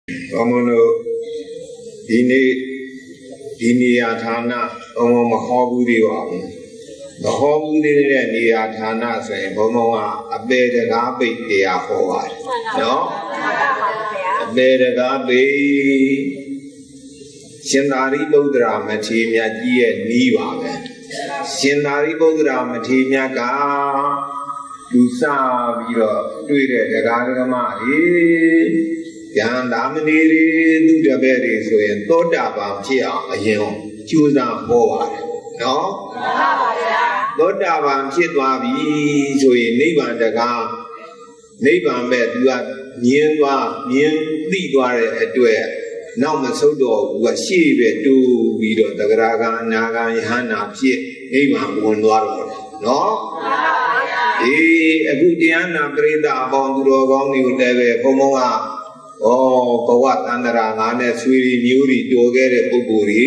Omano Diniatana Omahobudi. The whole Niatana say, Bomoa, a bed a gabi, they are forward. No? A bed a gabi. Shinari Bodra Matimia Gia Niva. Shinari Bodra Matimia Ga. Lusa, you do the Gagamari. Yan Damaniri, do the berry, so in Todaba, Chia, choose on forward. No? Todaba, Chitwabi, so in Nivan the Ga, Nivan met you are Nian Ligware at where. Now Masodo was she to Vido, the Graga, Naga, Hana, Nivan, one water. No? A good Diana Breda, Bondro, you never, Pomoa. Oh, Pawat Andara, Sweetie, Nuri, Dogere, Buguri,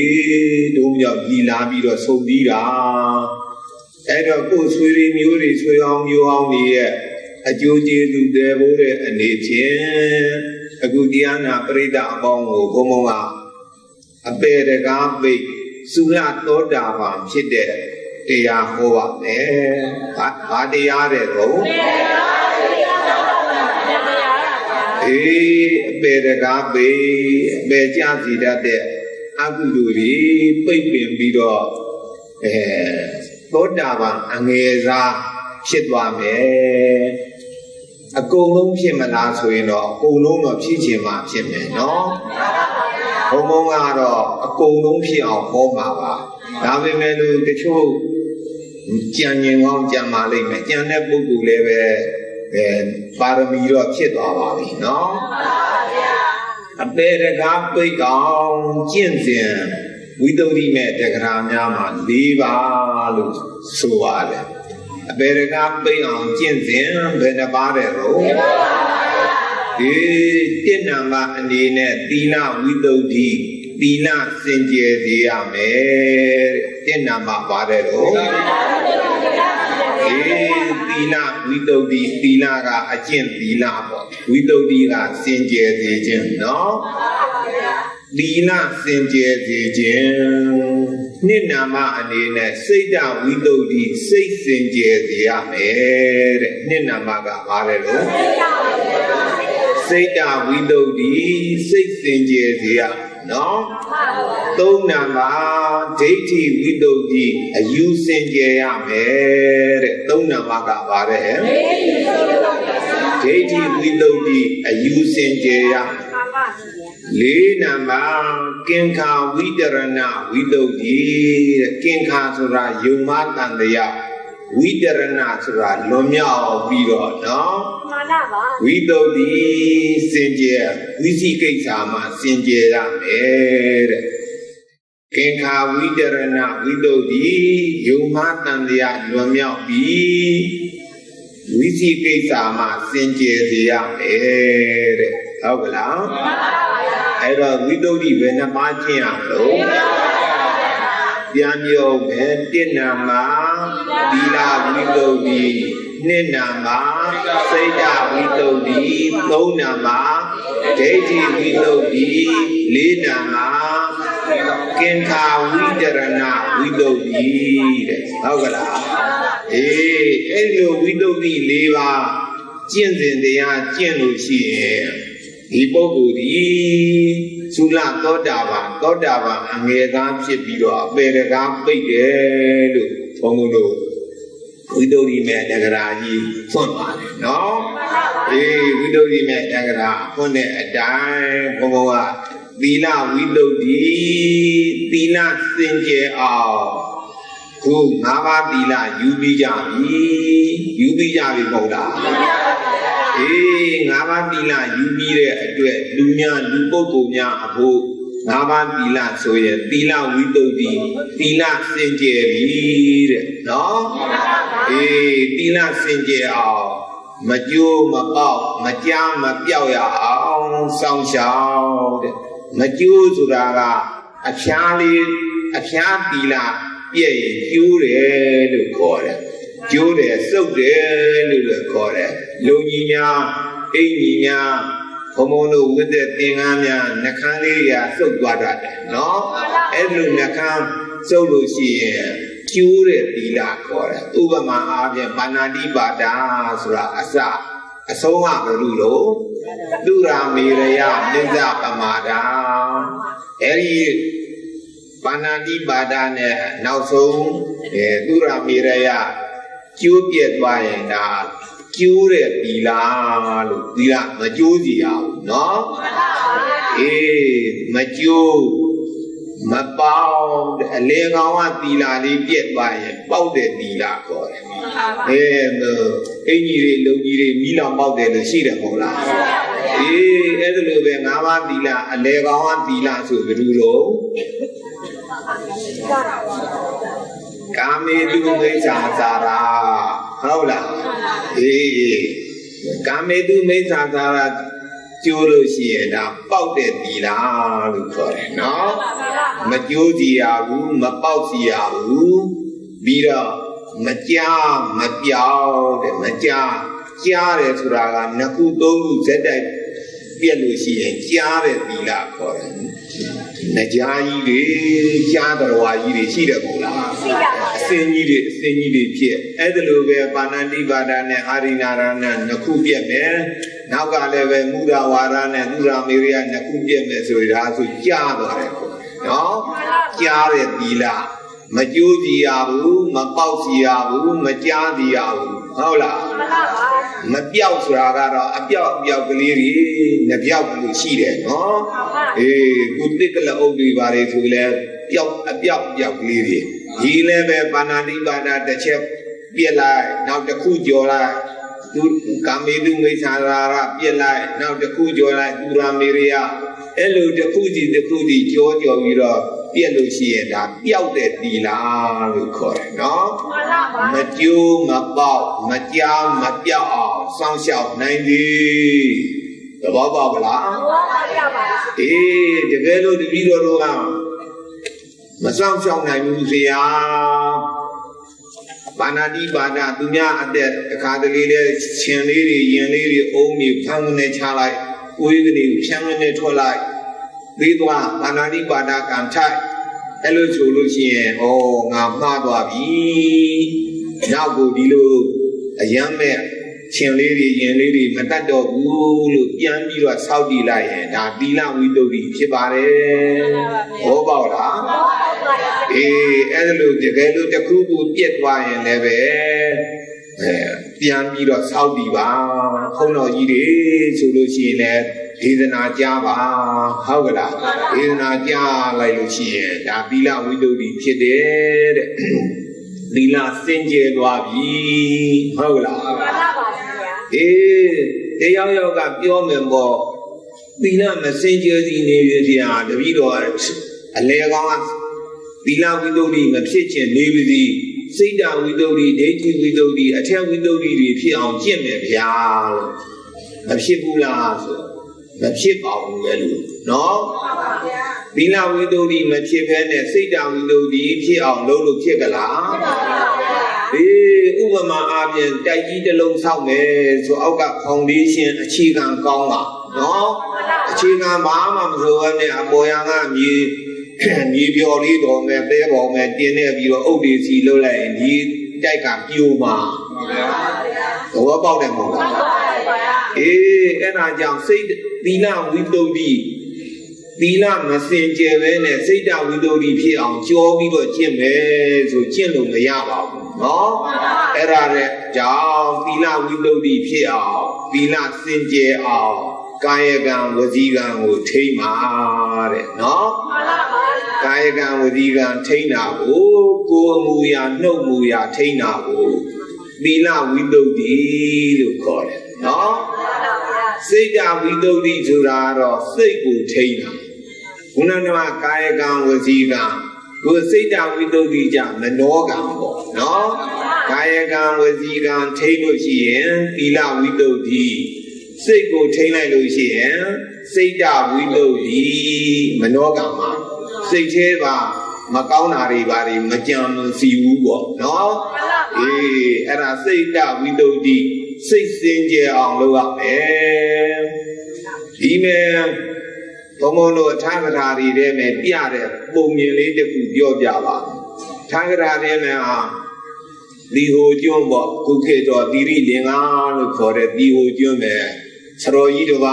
Dumya, Gilabi, or Sodira. And of course, Sweetie, Nuri, Swing you on me, a duty to Devore and Nature, a good Diana, Breda, Bongo, Pomoa, a better gabi, Sulat, Todava, Chide, they are Hova, eh? They are Bedagabe, Bejazi that there, Aguduri, Pipin Bido, Bodava, Angeza, Chitwame, a Golum Shimanaso, you know, Golum of Chichima, Chime, no? Homongaro, a Golum Shi of Homava, Navimenu, the Chu, Jianing on Jamali, Janabu Leve. Paramiro Chitwabi, no? A better gabi on Jinsen. We don't even the Gramyama, Diva, Suade. A better gabi on Jinsen, Benabaro. Dinama and Dina, we don't Dina Sinje Diame, Dinama Barero. Dina, we don't be Dina, a gin, Dina, we don't be a Sinje Jim, no? Dina Sinje Jim, Ninama and Nina, say down, we don't be say Sinje Diame, Ninamaga Barelo. Say down, we don't be say Sinje Dia. No? Tonama, Dati, we don't be a using Jayame, Tonamaga Vare. Dati, we don't be a using Jaya. Linama, Kinka, Widerana, we don't be Kinka Sura, Yumat and the Ya. Widerana Sura, Lomia, Vido, no? We don't be Sinja, we see Kaisama, Sinja, Kinka, Widerana, we don't be Yumat and the Lomia, we see Kaisama, Sinja, Hogla. I don't we don't even a marching. Daniel, Dinama, Dila, we don't be Ninama, Seda, we don't be Lonama, Dati, we don't be Linama, Kinka, Widerana, we don't be Hogla. Eh, we don't be Leva, Jinsen, they are Jenuchi. Ibogudi, Sula Todava, Angega Chipiro, Berega, Big, Tomudo. We don't even Nagaraji, Fonman, no? We don't even Nagara, Fone, a dime, Pomoa, Villa, Widow D, Villa, Sinje, who Nava Villa, Yubi Javi Boda. Nava Villa, you be there, Lumia, Luponia, Abu, Nava Villa, so Villa, Widow D, Villa, Sinje, no? Villa, Sinje, Maju, Mabau, Majam, Mapiao, Song Shout, Maju, Suraga, a Charlie, a Villa, yea, Jure, call it. Jure, so there, little call it. Lunia, Enya, ဘုံဘုံတို့ဝတ်တဲ့သင်္ကန်းများနှကန်းလေးရာစုပ်သွားတတ်တယ်နော်အဲ့လိုနှကန်းစုပ်လို့ရှိရင်ကျိုးတဲ့သီလခေါ်တယ်ဥပမာအားဖြင့်ပါဏာတိပါဒဆိုတာအဆုံးကဘယ်လိုလို့သူရာမေရယနိစ္စပမာဒအဲ့ဒီပါဏာတိပါဒနဲ့နောက်ဆုံးသူရာမေရယကျိုးပြက်သွားရင်ဒါကျိုးတဲ့သီလလို့သီလမကျိုးစီရဘူးနော်အေးမကျိုးမပေါက်အလေကောင်ကသီလလေးပြက်သွားရင်ပေါက်တဲ့သီလခေါ်တယ်အင်ကြီးတွေလုံကြီးတွေမိလောင်ပေါက်တယ်လို့ရှိတယ်မဟုတ်လားအေးအဲ့ဒါလိုပဲ၅ပါးသီလအလေကောင်ကသီလဆိုဘယ်လိုလို့ကာမေတုမိစ္ဆာသာရာဟုတ်လားအေးကာမေတုမိစ္ဆာသာရာကျိုးလို့ရှိရင်ဒါပေါက်တဲ့သီလလို့ခေါ်တယ်နော်မကျိုးစီရဘူးမပေါက်စီရဘူးပြီးတော့မကြားမပြောင်းတဲ့မကြားတယ်ဆိုတာကနှစ်ခုသုံးခုဇက်တိုက်ပြက်လို့ရှိရင်ကြားတဲ့သီလခေါ်တယ်။နှကြားကြီးတွေကြားတော်ဝါကြီးတွေရှိတယ်မို့လား။ရှိပါပါအစင်းကြီးတွေဖြစ်အဲ့ဒါလိုပဲပါဏာတိပါဒနဲ့အာရိနာရနဲ့နှစ်ခုပြက်မယ်။နောက်ကလည်းပဲမူရာဝါဒနဲ့သူရာမေရိယနှစ်ခုပြက်မယ်ဆိုရင်ဒါဆိုကြားသွားတယ်နော်။ကြားတဲ့သီလမကျိုးစီရဘူးမပေါက်စီရဘူးမကြားစီရဘူးဟုတ်လားမပြောက်ဆိုတာကတော့အပြောက်ကလေးတွေနှပြောက်လို့ရှိတယ်နော်အေးကုသကလအုပ်တွေပါတယ်ဆိုလဲအပြောက်ကလေးတွေဒီလည်းပဲပါဏာတိပါဒတစ်ချက်ပြက်လိုက်နောက်တစ်ခုကြော်လိုက်သူကာမေတုမိစ္ဆာရာပြက်လိုက်နောက်တစ်ခုကြော်လိုက်သူရာမေရိယအဲ့လိုတစ်ခုစီကြောပြီးတော့ပြက်လို့ရှိရင်ဒါပျောက်တဲ့သီလလို့ခေါ်တယ်နော်မကျိုးမပေါက်မကြားမပြောက်အောင်စောင့်ရှောက်နိုင်သည်သဘောပေါက်လားသဘောပေါက်ပါအေးတကယ်လို့တပည့်တော်တို့ကမစောင့်ရှောက်နိုင်ဘူးဆရာပါဏာတိပါဒသူများအသက်အခါတလေလဲရှင်လေးတွေရင်လေးတွေအုံးတွေဖမ်းကနေချလိုက်ကိုယ်ကနေဖြန်းကနေထွက်လိုက်ပြီးသွားပါဏာတိပါဒကံထိုက်အဲ့လိုဆိုလို့ရှိရင်ဩငါမှားသွားပြီနောက်ကိုဒီလိုအယမ်းမဲ့ရှင်လေးတွေရင်လေးတွေမတတ်တော့ဘူးလို့ပြန်ပြီးတော့ဆောက်တည်လိုက်ရင်ဒါသီလဝိတ္တုဖြစ်ပါတယ်ဟောပေါက်လားအေးအဲ့ဒါလို့တကယ်လို့တစ်ခုခုပြက်သွားရင်လည်းပဲပြန်ပြီးတော့ဆောက်တည်ပါခုံတော်ကြီးတွေဆိုလို့ရှိရင်လည်းဒေသနာကြားပါဟုတ်ကလားဒေသနာကြားလိုက်လို့ရှိရင်ဒါသီလဝိတ္တုဖြစ်တယ်တဲ့သီလစင်ကြယ်သွားပြီဟုတ်ကလားမှန်ပါပါဗျာအေးတရားရောက်ကပြောမယ်ပေါ့သီလမစင်ကြယ်စီနေရဗျာတပည့်တော်အလေကောင်းကသီလဝိတ္တုမဖြစ်ခြင်းနေပြီစီစိတ်တဝိတ္တုဒိဋ္ဌိဝိတ္တုအထက်ဝိတ္တုတွေဖြစ်အောင်ကျင့်မယ်ဗျာမဖြစ်ဘူးလားဆိုမဖြစ်ပါဘူးလေလို့နော်သီလဝိတ္တုမဖြစ်ဘဲနဲ့စိတ်တဝိတ္တုဖြစ်အောင်လုပ်လို့ဖြစ်ကြလားအေးဥပမာအားဖြင့်တိုက်ကြီးတစ်လုံးဆောက်မယ်ဆိုအောက်ကဖောင်ဒေးရှင်းအခြေခံကောင်းတာနော်အခြေခံဘာမှမဆိုဘဲနဲ့အပေါ်ရန်ကမြေပြော်လေးတော်မဲ့ပဲပေါ်မဲ့တင်းနေပြီးတော့အုတ်ဒီစီလှုပ်လိုက်ရင်ဒီတိုက်ကပြိုမှာဘောပေါက်တယ်မဟုတ်လားအေးအဲ့ဒါကြောင့်စိတ်သီလဝိတ္တုသီလမစင်ကြယ်ပဲနဲ့စိတ်တဝိတ္တုဖြစ်အောင်ကြောပြီးတော့ကျင့်မယ်ဆိုကျင့်လို့မရပါဘူးနော်အဲ့ဒါနဲ့ကြောင့်သီလဝိတ္တုဖြစ်အောင်သီလစင်ကြယ်အောင်ကာယကံဝစီကံကိုထိမ့်ပါတဲ့နော်ကာယကံဝစီကံထိမ့်တာကိုကိုယ်အမူအရာနှုတ်မူအရာထိမ့်တာကိုသီလဝိတ္တုလို့ခေါ်တယ်နော်စိတ်ဓာဝိတ္တုဆိုတာတော့စိတ်ကိုထိမ့်တာခုနကကာယကံဝစီကံကိုစိတ်ဓာဝိတ္တုကြမနောကံပေါ့နော်ကာယကံဝစီကံထိမ့်လို့ရှိရင်သီလဝိတ္တုစိတ်ကိုထိမ့်လိုက်လို့ရှိရင်စိတ်ဓာဝိတ္တုမနောကံမှာစိတ်သေးပါမကောင်းတာတွေပါတွေမကြံမစီဘူးပေါ့နော်အေးအဲ့ဒါစိတ်ဓာဝိတ္တုစိတ်စင်ကြယ်အောင်လုပ်ရမယ် ဒီမဲ့ဘုံဘုံတို့ထာဂရာတွေထဲမှာပြတဲ့ပုံမြင်လေးတစ်ခုပြောပြပါထာဂရာထဲမှာဒီဟိုကျွန်းပေါ့ကုခေတော်သီရိလင်္ကာလို့ခေါ်တဲ့ဒီဟိုကျွန်းမှာဆရာကြီးတို့က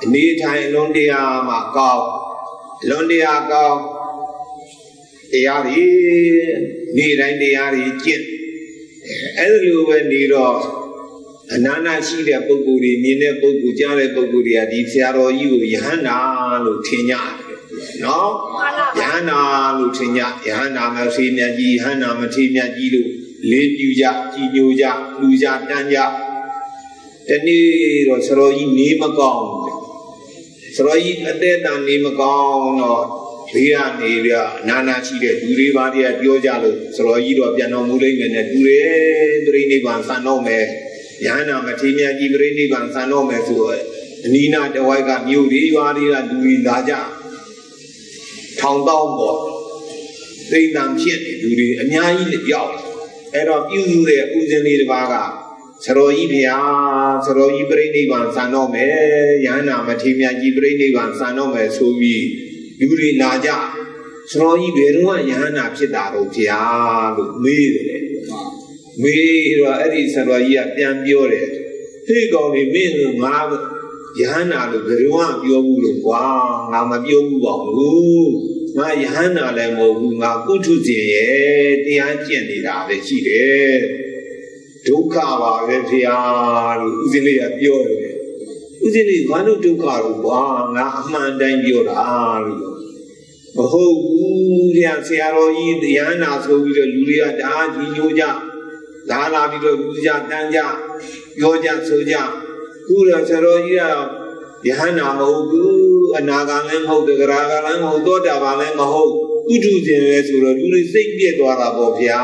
အနေထိုင်လွန်တရားမှာကောင်းလွန်တရားကောင်းတရားတွေနေတိုင်းတရားတွေကျင့်အဲ့လိုပဲနေတော့အနာနာရှိတဲ့ပုဂ္ဂိုလ်တွေမြင်တဲ့ပုဂ္ဂိုလ်ကြားတဲ့ပုဂ္ဂိုလ်တွေကဒီဆရာတော်ကြီးကိုယဟန္တာလို့ထင်ကြတယ်နော်ယဟန္တာလို့ထင်ကြယဟန္တာမထေမြတ်ကြီးယဟန္တာမထေမြတ်ကြီးလို့လေးပြူကြကြီးညိုကြလူကြတန်းကြတနေ့တော့ဆရာတော်ကြီးနေမကောင်းဆရာကြီးအသက်တန်နေမကောင်းတော့ဘေးကနေပြနာနာရှိတဲ့လူတွေပါတည်းပြောကြလို့ဆရာကြီးတော့ပြန်တော်မူလိမ့်မယ်နဲ့တူတယ်ပြိဋိဘံဆန်တော့မယ်ယဟန္တာမထေမြတ်ကြီးပြိဋိဘံဆန်တော့မယ်ဆိုတော့အနီးနာတဝိုက်ကမြို့တွေရွာတွေကလူတွေလာကြထောင်တောင်းပေါ့သိတံဖြစ်လူတွေအများကြီးရောက်အဲ့တော့ပြုစုတဲ့ဥစဉ်လေးတစ်ပါးကဆရာကြီးဗျာဆရာကြီးပြိဋိဘံဆန်တော့မယ်ယဟန္တာမထေမြတ်ကြီးပြိဋိဘံဆန်တော့မယ်ဆိုပြီးလူတွေလာကြဆရာကြီးဘယ်တော့ယဟန္တာဖြစ်တာတော့ဗျာလို့မေးတယ်မေးတော့အဲ့ဒီဆရာကြီးကပြန်ပြောတယ်ဟေ့ကောင်တွေမင်းကငါယဟန္တာလို့ဘယ်တော့ပြောဘူးလို့ကွာငါမပြောဘူးပါဘူးငါယဟန္တာလည်းမဟုတ်ဘူးငါကုထုဇဉ်ရဲ့တရားကျင့်နေတာပဲရှိတယ်ဒုက္ခပါပဲဖေဟာလို့ဦးဇင်းလေးကပြောတယ်ဦးဇင်းလေးဘာလို့ဒုက္ခလို့ကွာငါအမှန်တိုင်းပြောတာလို့မဟုတ်ဘူးဆရာတော်ကြီးတရားနာဆိုပြီးတော့လူတွေကတအားကြီးညိုကြလာပြီးတော့လူကြတန်းကြပြောကြဆိုကြခုတော့ဆရာတော်ကြီးကယဟန္တာမဟုတ်ဘူးအနာဂံလည်းမဟုတ်တဂရဂံလည်းမဟုတ်သောတာပန်လည်းမဟုတ်ဥထုဇဉ်လည်းဆိုတော့လူတွေစိတ်ပြည့်သွားတာပေါ့ဗျာ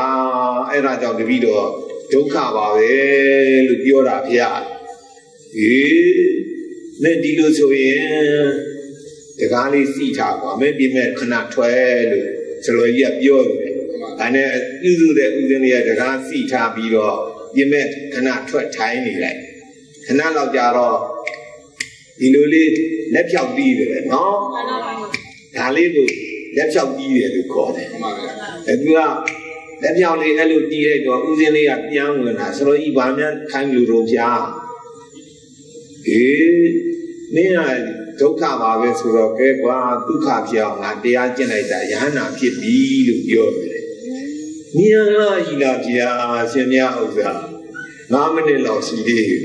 အဲ့ဒါကြောင့်တပည့်တော်ဒုက္ခပါပဲလို့ပြောတာဗျာနဲ့ဒီလိုဆိုရင်တကားလေးစီထားပါမယ်ပြမဲ့ခဏထွက်လို့ဆရာကြီးကပြောတယ်ဒါနဲ့ပြုစုတဲ့ဥစဉ်လေးကတကားစီထားပြီးတော့ပြမဲ့ခဏထွက်ထိုင်းနေလိုက်ခဏလောက်ကြာတော့ဒီလိုလေးလက်ဖြောက်ပြီးတယ်နော်ဒါလေးကိုလက်ဖြောက်ပြီးတယ်လို့ခေါ်တယ်အဲသူကလက်ဖြောက်လေးအဲ့လိုတီးလိုက်တော့ဥစဉ်လေးကပြန်ဝင်လာဆိုတော့ဤဘာများခိုင်းလို့တော့ဗျာမင်းကဒုက္ခပါပဲဆိုတော့ကဲကွာဒုက္ခဖြစ်အောင်ငါတရားကျင့်လိုက်တာယဟန္တာဖြစ်ပြီလို့ပြောတယ်။မြင်လာကြီးလားဗျာရှင်မြတ်ဥစ္စာ9မိနစ်လောက်ရှိသေးတယ်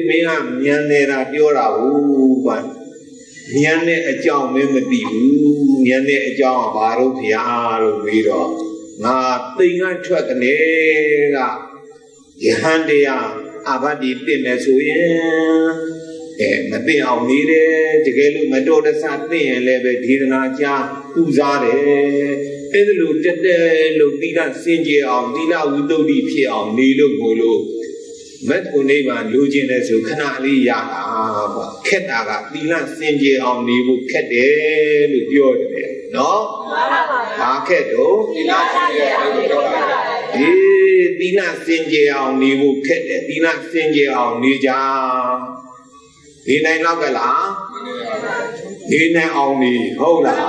။မင်းကဉာဏ်နေတာပြောတာဟုတ်ကွာ။ဉာဏ်နဲ့အကြောင်းမင်းမသိဘူး။ဉာဏ်နဲ့အကြောင်းကဘာလို့ဗျာလို့ပြီးတော့ငါသိင်္ဂထွက်ကနေကယဟန်တရားအဘတိသိမယ်ဆိုရင်မသိအောင်နေတယ်တကယ်လို့မတော်တဆသိရင်လည်းပဲဒေသနာကြားပူဇာတယ်အဲ့ဒါလို့တက်တယ်လို့သီလစင်ကြယ်အောင်သီလဝိတ္တုဖြစ်အောင်နေလို့ကိုလို့မတ်ကုနိဗ္ဗာန်လိုချင်တယ်ဆိုခဏလေးရတာပေါ့ခက်တာကသီလစင်ကြယ်အောင်နေဖို့ခက်တယ်လို့ပြောတယ်နော်ဘာခက်တော့သီလစင်ကြယ်အောင်နေတော့သီလစင်ကြယ်အောင်နေဖို့ခက်တယ်သီလစင်ကြယ်အောင်နေကြနေနိုင်တော့ကလားနေနိုင်အောင်နေဟုတ်လား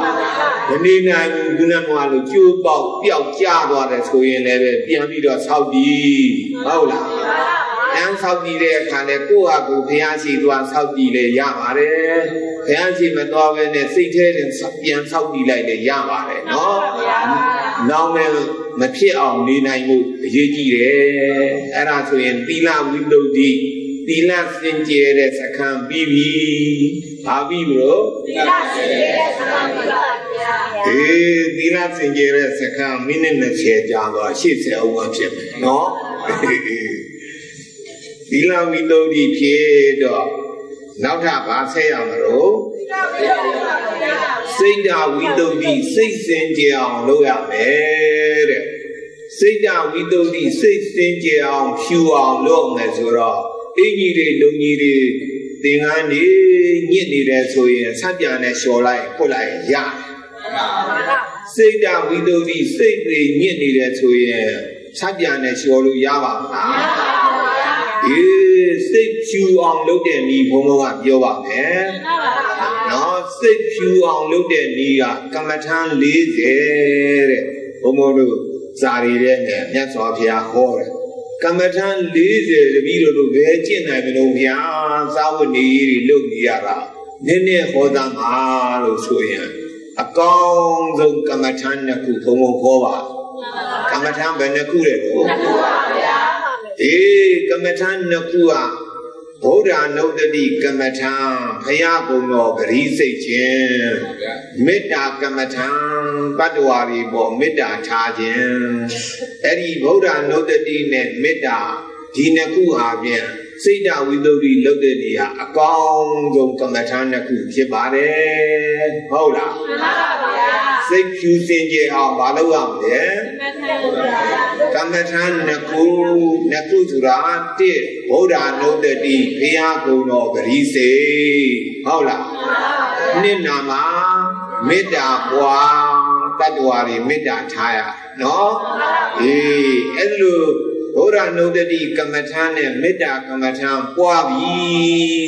မနေနိုင်ဘူးခုနကလိုကျိုးပေါက်ပျောက်ကျသွားတယ်ဆိုရင်လည်းပြန်ပြီးတော့ဆောက်တည်ဟုတ်လားပြန်ဆောက်တည်တဲ့အခါနဲ့ကိုယ့်ဟာကိုယ်ဘုရားရှိသွားဆောက်တည်လေရပါတယ်ဘုရားရှိမသွားဘဲနဲ့စိတ်ထဲတင်ပြန်ဆောက်တည်လိုက်လေရပါတယ်နော်နောက်မဲ့မဖြစ်အောင်နေနိုင်မှုအရေးကြီးတယ်အဲ့ဒါဆိုရင်သီလဝိတ္တုသီလစင်ကြယ်တဲ့စခန်းပြီးပြီ။ဘာပြီးဘလို့သီလစင်ကြယ်တဲ့စခန်းပြီးပါဗျာ။သီလစင်ကြယ်တဲ့စခန်းမိနစ်20ကြာတော့80အောင်မှဖြစ်မယ်နော်။သီလဝိတ္တုဖြစ်တော့နောက်ထပ်ဘာဆက်ရမလို့စိတ်ဓာဝိတ္တုစိတ်စင်ကြယ်အောင်လုပ်ရမယ်တဲ့။စိတ်ဓာဝိတ္တုစိတ်စင်ကြယ်အောင်ဖြူအောင်လုပ်မယ်ဆိုတော့အင်းကြီးတွေလုံကြီးတွေသင်္ကန်းတွေညစ်နေတယ်ဆိုရင်ဆက်ပြန်နဲ့လျှော်လိုက်ပုတ်လိုက်ရတယ်စိတ်ဓာဝိတ္တုစိတ်တွေညစ်နေတယ်ဆိုရင်ဆက်ပြန်နဲ့လျှော်လို့ရပါမလားစိတ်ဖြ ဖြူအောင်လုပ်တဲ့ဤဘုံဘုံကပြောပါမယ်နော်စိတ်ဖြူအောင်လုပ်တဲ့ဤကကမ္မထမ်း40တဲ့ဘုံဘုံတို့ဇာရီတဲ့နဲ့မြတ်စွာဘုရားဟောတယ်ကမ္မထမ်း40တပည့်တို့ဘယ်ကျင့်နိုင်မလို့ဗျာသာဝတိတွေလုပ်နေရတာနည်းနည်းဟောသားမှာလို့ဆိုရင်အကောင်းဆုံးကမ္မထမ်းတစ်ခုဘုံဘုံဟောပါကမ္မထမ်းဘယ်နှခုလဲတော့ဒီကမ္မထမ်းနှစ်ခုကဗုဒ္ဓနုတ္တိကမ္မထံဘုရားကုံတော်ဂရိစိတ်ခြင်းမေတ္တာကမ္မထံပတ္တဝါရီပေါ်မေတ္တာထားခြင်းအဲ့ဒီဗုဒ္ဓနုတ္တိနဲ့မေတ္တာဒီနှစ်ခုဟာပြန်စိတ်တဝိသုဒ္ဓိလုပ်တဲ့နေရာအကောင်းဆုံးကမ္မထံနှစ်ခုဖြစ်ပါတယ်ဟုတ်လားမှန်ပါဗျာစိတ်ဖြူစင်ကြယ်အောင်မလုပ်ရမလဲကမ္မထံနှစ်ခုဆိုတာတစ်ဗုဒ္ဓနုတ္တိဘုရားကုံတော်ဂရိစိတ်ဟုတ်လားနှစ်နာမှာမေတ္တာပွားတတ္တဝါတွေမေတ္တာထားရနော်အေးအဲ့လိုဘုရားနုတ္တိကမ္မထံနဲ့မေတ္တာကမ္မထံပွားပြီ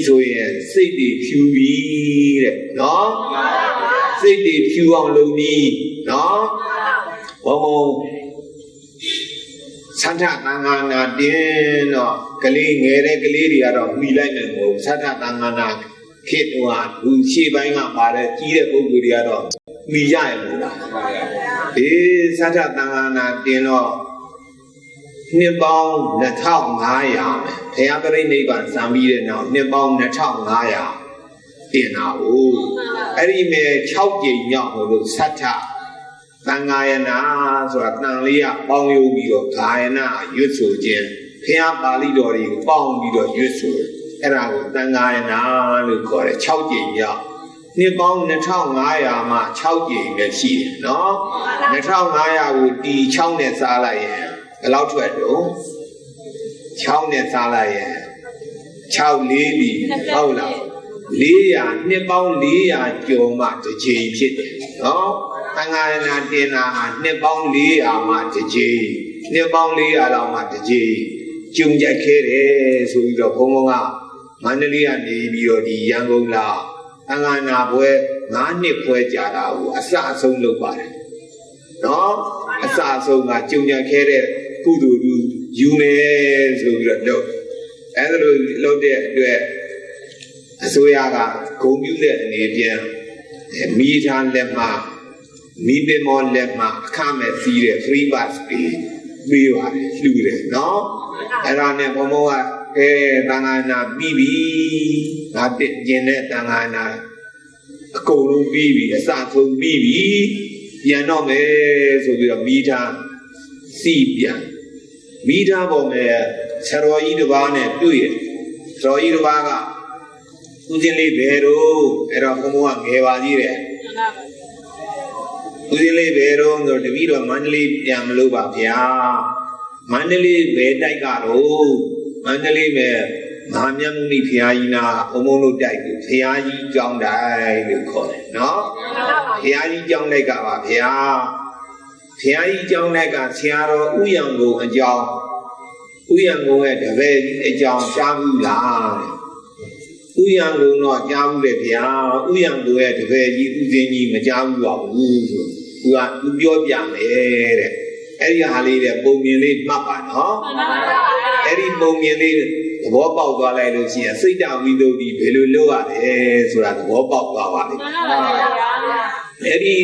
ဆိုရင်စိတ်တွေဖြူပြီတဲ့နော်စိတ်တွေဖြူအောင်လုပ်ပြီးနော်ဘုံဘုံသတ္ထသံဃာနာတင်းတော့ကလေးငယ်တဲ့ကလေးတွေကတော့မိလိုက်မယ်မဟုတ်သတ္ထသံဃာနာခေတ္တကလူရှိပိုင်းကပါတယ်ကြီးတဲ့ပုဂ္ဂိုလ်တွေကတော့မိရရလို့လားဒီသတ္ထသံဃာနာတင်းတော့နှစ်ပေါင်း2500ဘုရားပြိဋိဘံစံပြီးတဲ့နောက်နှစ်ပေါင်း2500တင်တာကိုအဲ့ဒီမဲ့6ကြိမ်မြောက်လို့သတ္ထသံဃာယနာဆိုတာတန်လေးကပေါင်းယုံပြီးတော့ဂာယနာရွတ်ဆိုခြင်းဘုရားပါဠိတော်တွေကိုပေါင်းပြီးတော့ရွတ်ဆိုအဲ့ဒါကိုသံဃာယနာလို့ခေါ်တယ်6ကြိမ်မြောက်နှစ်ပေါင်း2500မှာ6ကြိမ်ပဲရှိတယ်နော်2500ကိုတီ6နဲ့စားလိုက်ရင်ဘယ်လောက်ထွက်တော့6နဲ့စားလိုက်ရင်6 4ပြီဟုတ်လား400နှစ်ပေါင်း400ကျော်မှတစ်ကြိမ်ဖြစ်တယ်နော်သံဃာယနာတင်တာဟာနှစ်ပေါင်း400မှတစ်ကြိမ်နှစ်ပေါင်း400လောက်မှတစ်ကြိမ်ကျုံကြိုက်ခဲ့တယ်ဆိုပြီးတော့ဘုံဘုံကမန္တလေးကနေပြီးတော့ဒီရန်ကုန်လာသံဃာနာပွဲ9နှစ်ပွဲကြာတာကိုအစအဆုံးလုပ်ပါတယ်နော်အစအဆုံးကကျုံကြိုက်ခဲ့တဲ့ကုသိုလ်ယူမယ်ဆိုပြီးတော့လုပ်အဲ့ဒါလိုလုပ်တဲ့အတွက်အစိုးရကဂုဏ်ပြုတဲ့အနေပြန်မိသားလက်မှာမိဘမောလက်မှာအခမဲ့စီးတဲ့ free bus ပေးပါတယ်လှူတယ်နော်အဲ့ဒါနဲ့ဘုံဘုံကသံဃာနာပြီးပြီငါတက်ကျင်တဲ့သံဃာနာအကုန်လုံးပြီးပြီအစဆုံးပြီးပြီပြန်တော့မယ်ဆိုပြီးတော့မိသားစီးပြန်မိသားပေါ်မှာဆရာတော်ကြီးတစ်ပါးနဲ့တွေ့ရဆရာတော်ကြီးတစ်ပါးကဦးဇင်းလေးဘယ်တော့အဲ့တော့ဘုံဘုံကငယ်ပါသေးတယ်ဦးဇင်းလေးဘယ်တော့ဆိုတပည့်တော်မန္တလေးပြန်မလို့ပါဗျာမန္တလေးဘယ်တိုက်ကတော့မန္တလေးမဲ့မဟာမြတ်မုနိဘုရားကြီးနာဘုံဘုံတို့တိုက်ကိုဘုရားကြီးကျောင်းတိုက်လို့ခေါ်တယ်နော်ဘုရားကြီးကျောင်းတိုက်ကပါဗျာဘုရားကြီးကျောင်းတိုက်ကဆရာတော်ဥယျံကိုအကြောင်းဥယျံကိုရဲ့တပည့်အကြောင်းရှားဘူးလားဥယျံကိုတော့ကြားဘူးလေဗျာဥယျံကိုရဲ့တပည့်ကြီးဥစဉ်ကြီးမကြားဘူးပါဘူးဆိုသူပြောပြမယ်တဲ့အဲ့ဒီဟာလေးတဲ့ပုံမြင်လေးမှတ်ပါနော်အဲ့ဒီပုံမြင်လေးသဘောပေါက်သွားလိုက်လို့ရှိရင်စိတ်တဝိသုဒ္ဓိဘယ်လိုလုပ်ရလဲဆိုတာသဘောပေါက်သွားပါလိမ့်အဲ့ဒီ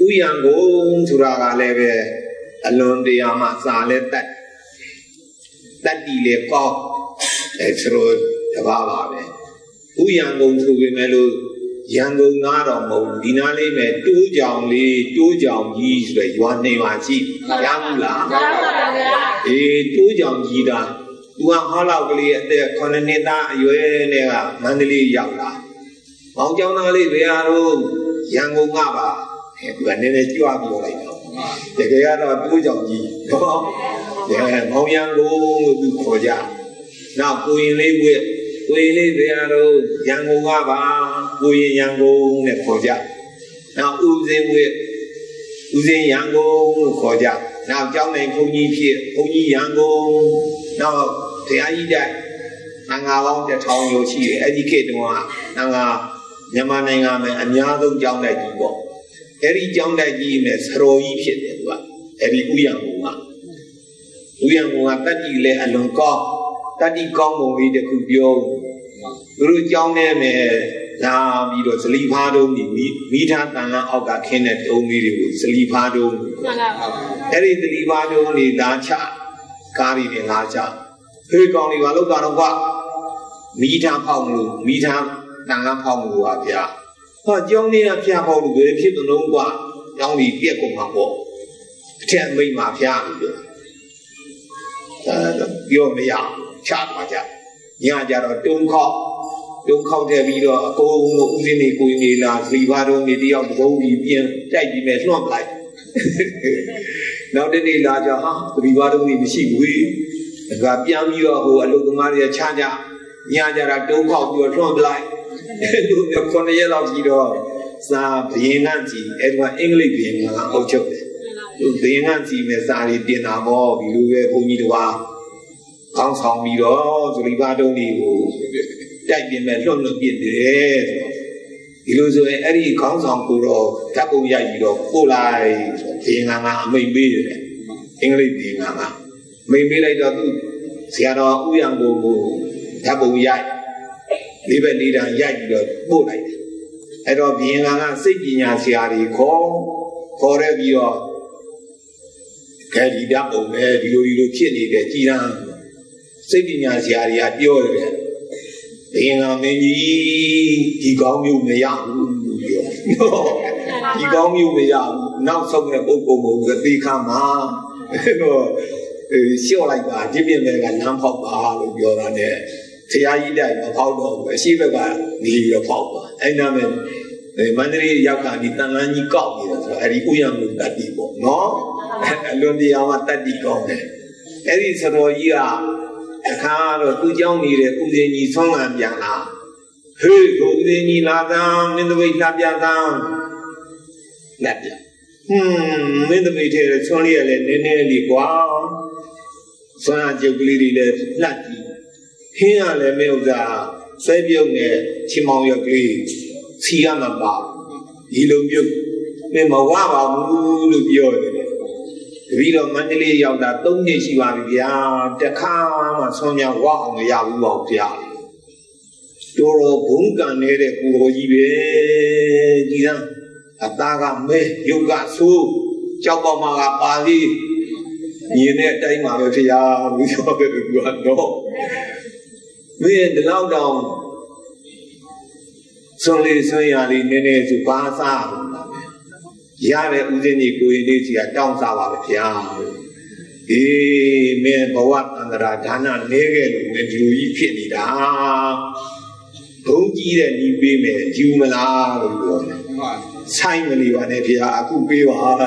ဥယျံကိုဆိုတာကလည်းပဲအလွန်တရာမှစာလဲတတ်တီလေကောက်အဲ့ဆိုတော့တပါပါပဲဥယျံကုန်ဆိုပေမဲ့လို့ရန်ကုန်သားတော့မဟုတ်ဒီနားလေးမဲ့တိုးကြောင်လေးတိုးကြောင်ကြီးဆိုတဲ့ရွာနေပါရှိရဘူးလားရပါပါဗျာအေးတိုးကြောင်ကြီးတာသူကဟောလောက်ကလေးအသက်9နှစ်သားအရွယ်နဲ့ကမန္တလေးရောက်လာမောင်ကျောင်းသားလေးဘယ်ဟာတော့ရန်ကုန်ကပါသူကနည်းနည်းကြွားပြောလိုက်တော့တကယ်ကတော့တိုးကြောင်ကြီးတော့မောင်ရန်ကုန်လို့သူခေါ်ကြနောက်ကိုရင်လေးဝက်ကိုရင်လေးဘယ်ဟာတော့ရန်ကုန်ကပါကိုရင်ရန်ကုန်နဲ့ခေါ်ကြနောက်ဦးစင်းဝက်ဦးစင်းရန်ကုန်လို့ခေါ်ကြနောက်ကျောင်းနိုင်ဘုန်းကြီးဖြစ်ဘုန်းကြီးရန်ကုန်နောက်ဘုရားကြီးတိုက် Nanga long the town Yoshi, educate one, Nanga Yamananga, and Yado John that you go. Every John that you miss, Roi Pit, every Uyangua. Uyangua, that you let alone go, that you come with the Kubio. Guru John name, now we don't sleep hard on me, meet up and Oga Kenneth, only sleep hard on. Every the Livado only Dacha, Kari in Lacha. Who call you a look out of what? Meet up, Paulu, meet up, Nanga Paulu up here. But young near Piapo to the people know what, young me Piaco Mapo. Tell me my piano. You're me out, chat my job. Yaja, don't call their video, go no Uzini, Guinea, Rivado, Media, Gobi, Taggy, may not like. Now the day larger, Rivado, we. Gapiam you who are looking Maria Chanya, Yaja, don't call you a trump like. The corner of Gido, Sa Pienanti, Edward English being Ocho. Pienanti, Messari, Dinamo, Vilu, Unidua, Council Mido, Rivado, that be met from the Pied. Illuso, Eddie Council Kuro, Tapu Yagido, Polai, Pienana, maybe English being Maybe like the Siano Uyango, Tabu Yai, Live Nida Yagi, Bulai. At all being a Sigian Siari call, forever your Caddy Double, you kidney the Giran, Sigian Siari at your being a many, he got you me young. No, he got you me young, not so many Okomo, the big no. Sure like that, give me a lamp of bar of your honor. Tiai died of how she ever need your papa. And I mean, the Mandri Yaka did not any copy of Uyam that people. No, and don't the Amatati come. There is a year, a car or two young needed Udeni song and Yana. Hey, Udeni Ladam in the way Tabiadam. Labia. In the way there is only a nearly wow. Sana Jugli Lati. Here the Milda, Sabione, Chimawagli, Siamaba, Ilum, Memawa, Lubio. We don't mandate out that don't you are the Kama Sonia Wang Yabu of Ya. Doro Bunga Nere Kuroibe, Gidan, Ataga Me, Yoga Su, Chapamaga Pali. You never take my Fia, we go. We in the lockdown. Solely Soyali Nene to Pasa. Yare Udini Guinea down Sava Pia. Eh, men Bawat and Radana Negel, and you eat it. Don't eat any women, Jumala. Simon, you are Nepia, we are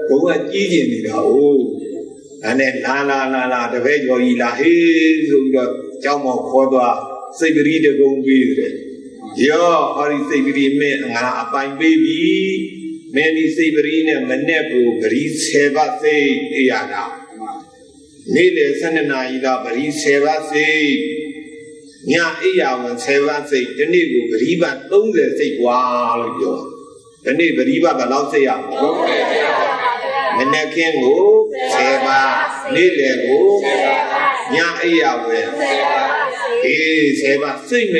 who are eating it all. And then la, the veg or ila, hey, the Jamo Koda, Sabri the Gong Beard. Yo, or is Sabri men, a fine baby, many Sabri and the Nebu, Baris Seva say, Iana. Neither Sananaida, Baris Seva say, Nya Ia and Seva say, the Nebu, Riba, don't say, wow, the neighbor Riba, but I'll say, Menakengo, Seva, Nilego, Nya Iawe, Seva, Sing,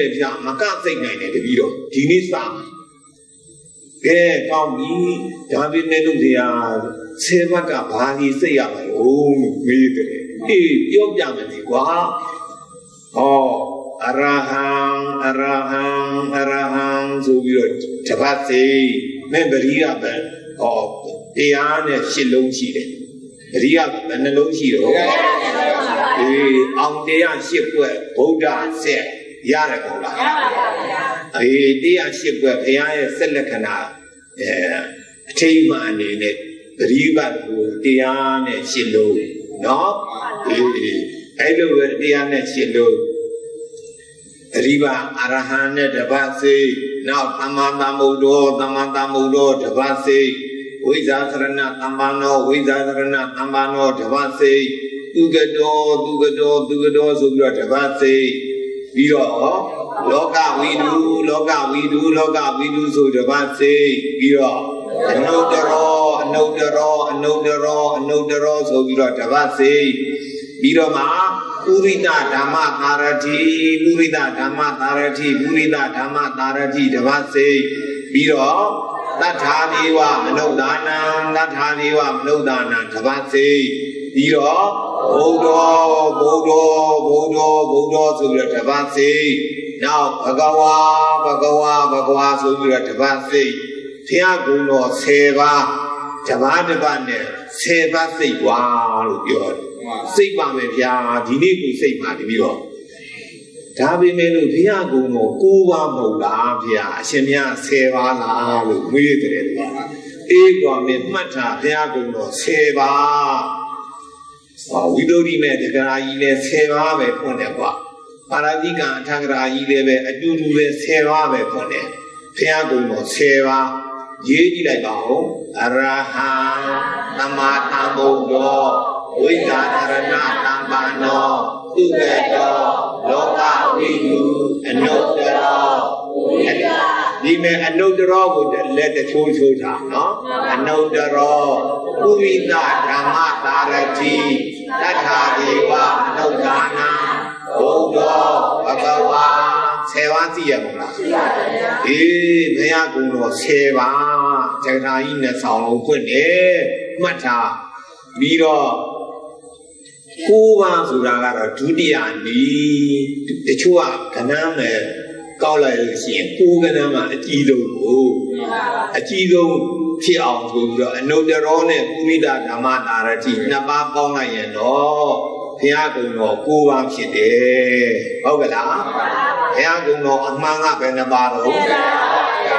Maka Sing, the video, Tinisa. There, Tommy, David Nedusia, Seva Kapani, say, oh, me, your Yamani, oh, Arahang, so good, Tabasi, member here, oh. Diane Shilonchi, Ria and Lochio, on the shipway, Oda said, Yaragola, a dear shipway, Pia Selecana, Tayman in it, Riva, Diane Shilo, no? I know Diane Shilo, Riva Arahane, the Basi, now Tamadamudo, the Basi. Wizarana Tambano, Devase, သူကတော်ဆိုပြီးတော့တပတ်စိတ်ပြီးတော့လောကဝိတုဆိုတပတ်စိတ်ပြီးတော့အနုတ္တရောဆိုပြီးတော့တပတ်စိတ်ပြီးတော့မှပုရိသဓမ္မသာရတိတပတ်စိတ်ပြီးတော့တထာဒေဝမနုဿာနံတပတ်စိတ်ပြီးတော့ဘုဒ္ဓဆိုပြီးတော့တပတ်စိတ်နောက်ဘဂဝါဆိုပြီးတော့တပတ်စိတ်ဘုရားကုံတော်10ပါးတပတ်နဲ့10ပါးစိတ်ွာလို့ပြောတယ်စိတ်ပါမယ်ဗျာဒီနေ့ကိုစိတ်ပါတပြီးတော့ဒါပေမဲ့လို့ဘုရားကုံတော်9ပါးမဟုတ်လားဗျာအရှင်မြတ်10ပါးလားလို့မေးတယ်ကွာအေးကွာမင်းမှတ်ထားဘုရားကုံတော်10ပါးဝိသုဒ္ဓိမဲ့တဂရာကြီးလည်း10ပါးပဲဖွင့်တယ်ကွာပါရဇိကအထဂရာကြီးလည်းပဲအတူတူပဲ10ပါးပဲဖွင့်တယ်ဘုရားကုံတော်10ပါးရေးကြည့်လိုက်ပါဦးအရဟံသမ္မာသမ္ဗုဒ္ဓောဝိသရဏသမ္ပန္နောသုခတောလောကဝိတုအနုတ္တရောဒီမဲ့အနုတ္တရောကိုလက်တချိုးတာနော်အနုတ္တရောပုရိသဓမ္မသာရတိတထာဒေဝအနုဿာနံဘုဒ္ဓဘဂဝါ10ပါးသိရမလားသိပါပါဗျာအေးဘုရားကုံတော်10ပါးဇဂတာကြီးနဲ့ဆောင်လုံးဖွင့်တယ်မှတ်ထားပြီးတော့9ပါးဆိုတာကတော့ဒုတိယနီးတချို့ကကဏ္ဍမယ်ကောက်လိုက်လို့ရှိရင်9ကဏ္ဍမှာအကြီးဆုံးကိုအကြီးဆုံးဖြစ်အောင်ဆိုပြီးတော့အနုတ္တရောနဲ့ပုရိသဓမ္မသာရတိ2ပါးပေါင်းလိုက်ရင်တော့ဘုရားကုံတော်9ပါးဖြစ်တယ်ဟုတ်ကလားဘုရားကုံတော်အမှန်ကဘယ်နှပါတော့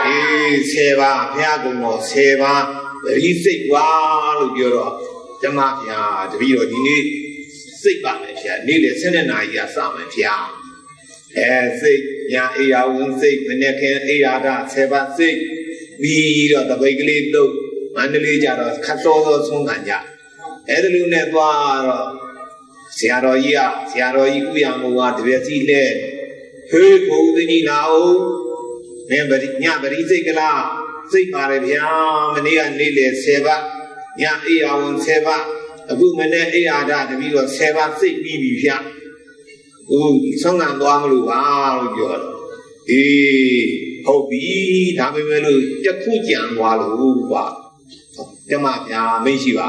အေး10ပါးဘုရားကုံတော်10ပါးပရိစိတ်ွာလို့ပြောတော့ဓမ္မဗျာတပည့်တော်ဒီနေ့စိတ်ပါမယ်ဗျာနေ့လေ7နာရီကစမယ်ဗျာစိတ်ညာအေယာဝင်စိတ်မနေ့ခင်အေယာဒ10ပါးစိတ်ပြီးတော့တပိတ်ကလေးတုတ်မန္တလေးကြတော့ခတ်စောဆုံးခံကြအဲ့ဒီလိုနဲ့သွားတော့ဆရာတော်ကြီးဥယျာဉ်ဘုရားတပည့်စီလဲဟေးဘုံသကြီးလာအောင်နင်ညပရိစိတ်ကလားစိတ်ပါတယ်ဗျာမနေ့ကနေ့လေ10ပါးညအေယာဝင်10ပါးအခုမနေ့အေယာဒတပြီးတော့10ပါးစိတ်ပြီးပြီဗျာဆုံးခံသွားမလို့ပါလို့ပြောတယ်အေးဟုတ်ပြီဒါပေမဲ့လို့တခုကြံသွားလို့ကွာဓမ္မဗျာမရှိပါ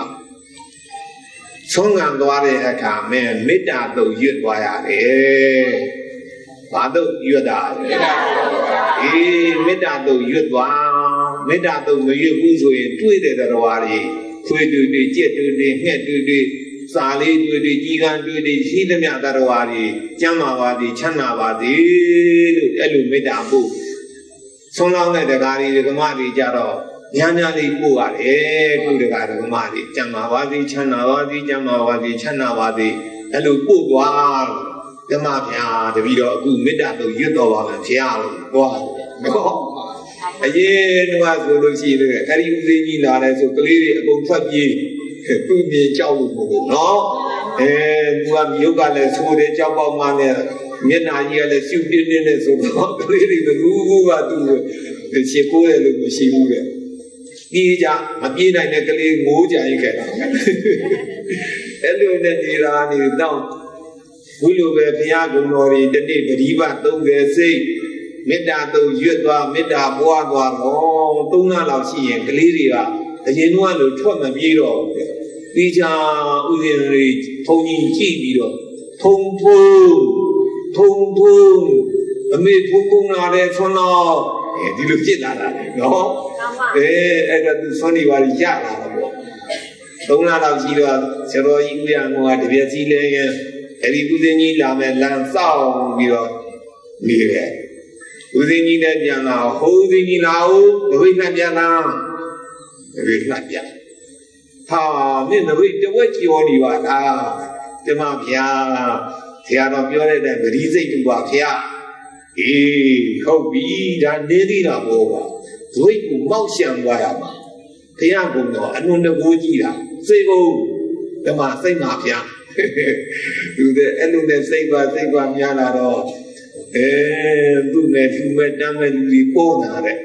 ဆုံးခံသွားတဲ့အခါမဲမေတ္တာတုတ်ရွတ်သွားရတယ်ဘာတုတ်ရွတ်တာအေးမေတ္တာတုတ်ရွတ်သွားမေတ္တာတုတ်မရွတ်ဘူးဆိုရင်တွေ့တဲ့တော်ရီခွေတွေ့ကြက်တွေ့ငှက်တွေ့စာလေးတွေ့ကြီးကန်းတွေ့ရှိသမျှတော်ရီကျမ်းမာပါသည်ချမ်းသာပါသည်လို့အဲ့လိုမေတ္တာပို့ဆုံးလောင်းတဲ့တရားတွေဓမ္မတွေကြတော့များလေးပို့ရတယ်ခုတရားဓမ္မတွေကျမ်းမာပါသည်ချမ်းသာပါသည်ကျမ်းမာပါသည်ချမ်းသာပါသည်အဲ့လိုပို့သွားဓမ္မဗျာတပည့်တော်အခုမေတ္တာတော့ရွတ်တော်ပါမယ်ဖျားလို့သွားနော်အရင်တော့ဆိုလို့ရှိရင်ခရီးဦးစင်းကြီးလာတယ်ဆိုကလေးတွေအကုန်ထွက်ပြေးသူ့မြေကြောက်လို့မဟုတ်နော်သူကမြို့ကလည်းဆိုတယ်ကြောက်ပေါက်မှနဲ့မျက်နှာကြီးကလည်းရှုပ်ပြင်းနေဆိုတော့ကလေးတွေဘူးကသူရှေ့ကိုယ်လည်းမရှိဘူးတဲ့ပြေးကြမပြေးနိုင်တဲ့ကလေးငိုးကြရင်ခဲ့တာအဲ့လိုနဲ့နေတာနေတော့ဘုလိုပဲဘုရားကုံတော်တွေတနေ့ပရိပတ်30စိတ်မေတ္တာတုတ်ရွတ်သွားမေတ္တာပွားသွားတော့3လလောက်ရှိရင်ကလေးတွေကအရင်ကလိုထွက်မပြေးတော့ဘူးတဲ့ဒီချာဥစဉ်တွေထုံကြီးကြည့်ပြီးတော့ထုံအမေဖုံလာတဲ့ဆွမ်းတော့ဒီလိုဖြစ်လာတာနော်အဲ့ဒါသူဆွမ်းနေပါရလာတော့ပေါ့3လလောက်ရှိတော့ဆရာတော်ကြီးဥယျာဉ်ကတပြက်စီလဲရင်အဲ့ဒီဦးစင်းကြီးလာမယ်လမ်းစောင့်ပြီးတော့နေတယ်ဦးစင်းကြီးနဲ့ပြန်လာဟိုးစင်းကြီးလာဦးတပိတ်နဲ့ပြန်လာတပိတ်နဲ့ပြန်ဟာမင်းတပိတ်တဝက်ကျော်နေပါလားကျမဗျာဆရာတော်ပြောတဲ့ပရိစိတ်တူပါဗျာအေးဟုတ်ပြီဒါနေသေးတာပေါ့ကွာဇွိတ်ကိုမောက်ရှံသွားရမှာဘုရားကုံတော်အနုတကိုကြီးတာစိတ်ကုန်ဓမ္မစိတ်မှာဗျာ သူတဲ့အဲ့လိုနဲ့စိတ်ပါများလာတော့သူ့နဲ့သူ့မဲ့တမ်းမဲ့လူကြီးပေါ်လာတဲ့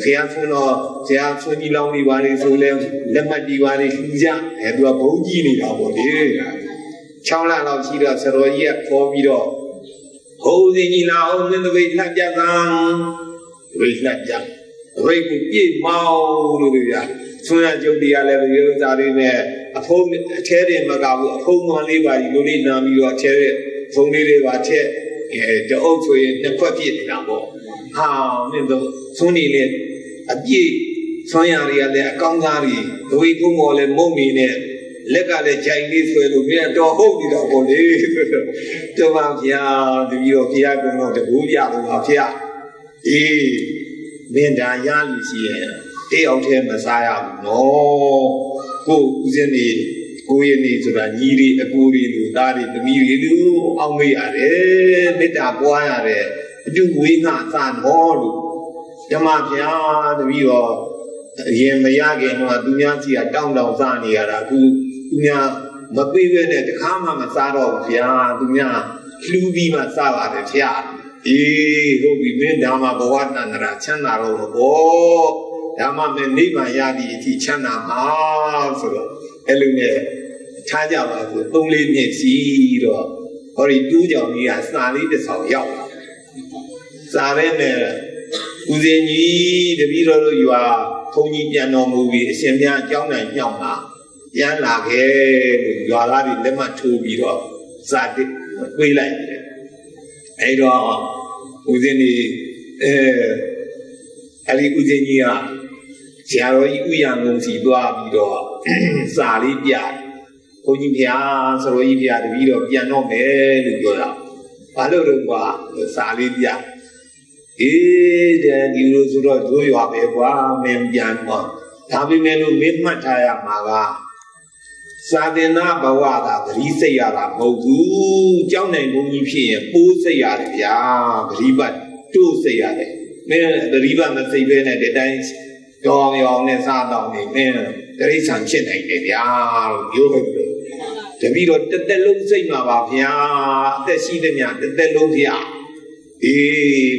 ဖျားဖွန်းတော့ဖျားဖွန်းကြီးလောင်းနေပါလေဆိုလဲလက်မှတ်ကြီးပါလေလှူကြသူကဘုံကြီးနေတာပေါ့လေ6 လလောက်ရှိတော့ဆရာကြီးကခေါ်ပြီးတော့ဟိုးစင်ကြီးလာအောင်သင်္တပိတ်လှကြကံဝိလှကြဝိကိုပြည့်မောင်းလို့ပြဆွမ်းရကျုပ်တရားလည်းဒီဥစ္စာတွေနဲ့အဖုံးအထဲတွေမကဘူးအဖုံးမလေးပါဒီလိုလေးနာပြီးတော့အထဲတဲ့ဖုံးလေးတွေပါထက်တအုပ်ဆိုရင်နှစ်ခွက်ပြည့်နေတာပေါ့ဟာမင်းတို့ဆွမ်းနေလေအပြည့်ဆွမ်းရတွေကလည်းအကောင်းသားတွေဒဝိကုံမော်လည်းမုံနေနဲ့လက်ကလည်းဂျိုင်လေးဆွဲလို့မင်းတော်ဟုတ်နေတာပေါ့လေတော်ပါဗျာတပီတော့ဘုရားကတော့တကူပြလို့ပါဗျာမင်းဒါရလို့ရှိရင်တယောက်တည်းမစားရဘူးနော်ကိုဦးစင်းနေကိုရနေဆိုတာညီတွေအကူတွေလူသားတွေသမီးတွေလူအောင်မေးရတယ်မေတ္တာပွားရတယ်အတူဝေးငါသာတော်လို့ဓမ္မဗျာတပီတော့အရင်မရခင်တော့သူများကြီးကတောင်းစားနေရတာအခုသူများမပေးဘဲနဲ့တခါမှမစားတော့ဘူးဗျာသူများလှူပြီးမှစားပါတယ်ဗျာဟုတ်ပြီမင်းဓမ္မဘဝတဏ္ဍရာချမ်းသာတော့ဘောဓမ္မမင်းနိဗ္ဗာန်ရသည်အထိချမ်းသာမှာဆိုတော့အဲ့လိုနဲ့ထားကြပါဆို3-4နှစ်စီတော့ဟောဒီတူးကြောင်ကြီးကစာလေးတစ်ဆောင်ရောက်လာစာရဲနဲ့ဦးစင်ကြီးတပည့်တော်တို့ယူဟာဘုန်းကြီးပြန်တော်မူပြီးအရှင်ဘုရားအကြောင်းနိုင်ညောင်းလာပြန်လာခဲ့လို့ရွာသားတွေလက်မှတ်ထိုးပြီးတော့စာတစ်တွေးလိုက်တယ်အဲ့တော့ဦးစင်ကြီးအဲ့ဒီဦးစင်ကြီးကဆရာတော်ကြီးဥယျာဉ်ကုန်စီသွားပြီးတော့စာလေးပြတယ်ဘုန်းကြီးဘုရားဆရာတော်ကြီးဘုရားတပည့်တော်ပြန်တော့မယ်လို့ပြောတာဘာလို့တော့ကွာစာလေးပြတဲ့ဒီလိုဆိုတော့တို့ရွာပဲကွာမင်းပြန်တော့ဒါပေမဲ့လို့မင်းမှတ်ထားရမှာကစာသင်္နာဘဝကပရိစိတ်ရတာမဟုတ်ဘူးကြောင်းနိုင်ဘုန်းကြီးဖြစ်ရင်ပိုးစိတ်ရတယ်ဗျာပရိပတ်တို့စိတ်ရတယ်မင်းပရိပတ်မစိတ်ပဲနဲ့ဒီတိုင်းရောင်နဲ့စားတော့နေမင်းတိရစ္ဆာန်ဖြစ်နိုင်တယ်ဗျာလို့ပြောခဲ့တယ်တပည့်တော့တစ်သက်လုံးစိတ်မှာပါဗျာအသက်ရှိသမျှတစ်သက်လုံးဗျာ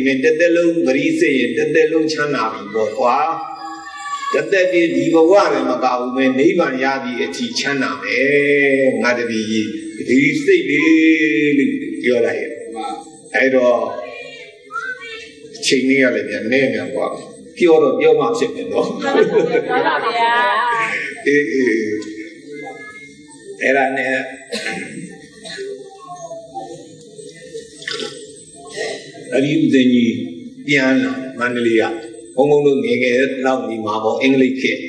မင်းတစ်သက်လုံးပရိစိတ်ရင်တစ်သက်လုံးချမ်းသာပြီပေါ့ကွာတစ်သက်တည်းဒီဘဝလည်းမပါဘူးပဲနိဗ္ဗာန်ရပြီအထိချမ်းသာမယ်ငါတပည့်ဒီစိတ်လေးလို့ပြောလိုက်ရအဲ့တော့ချိန်လေးရလည်းပြန်နေမြန်ကွာပြောတော့ပြောမှဖြစ်မယ်နော်မှန်ပါဗျာအဲ့ဒါနဲ့အဒီဦးဇင်းကြီးပြန်လာမန္တလေးကဘုံဘုံတို့ငယ်ငယ်လောက်ဒီမှာပေါ့အင်္ဂလိပ်ခေတ်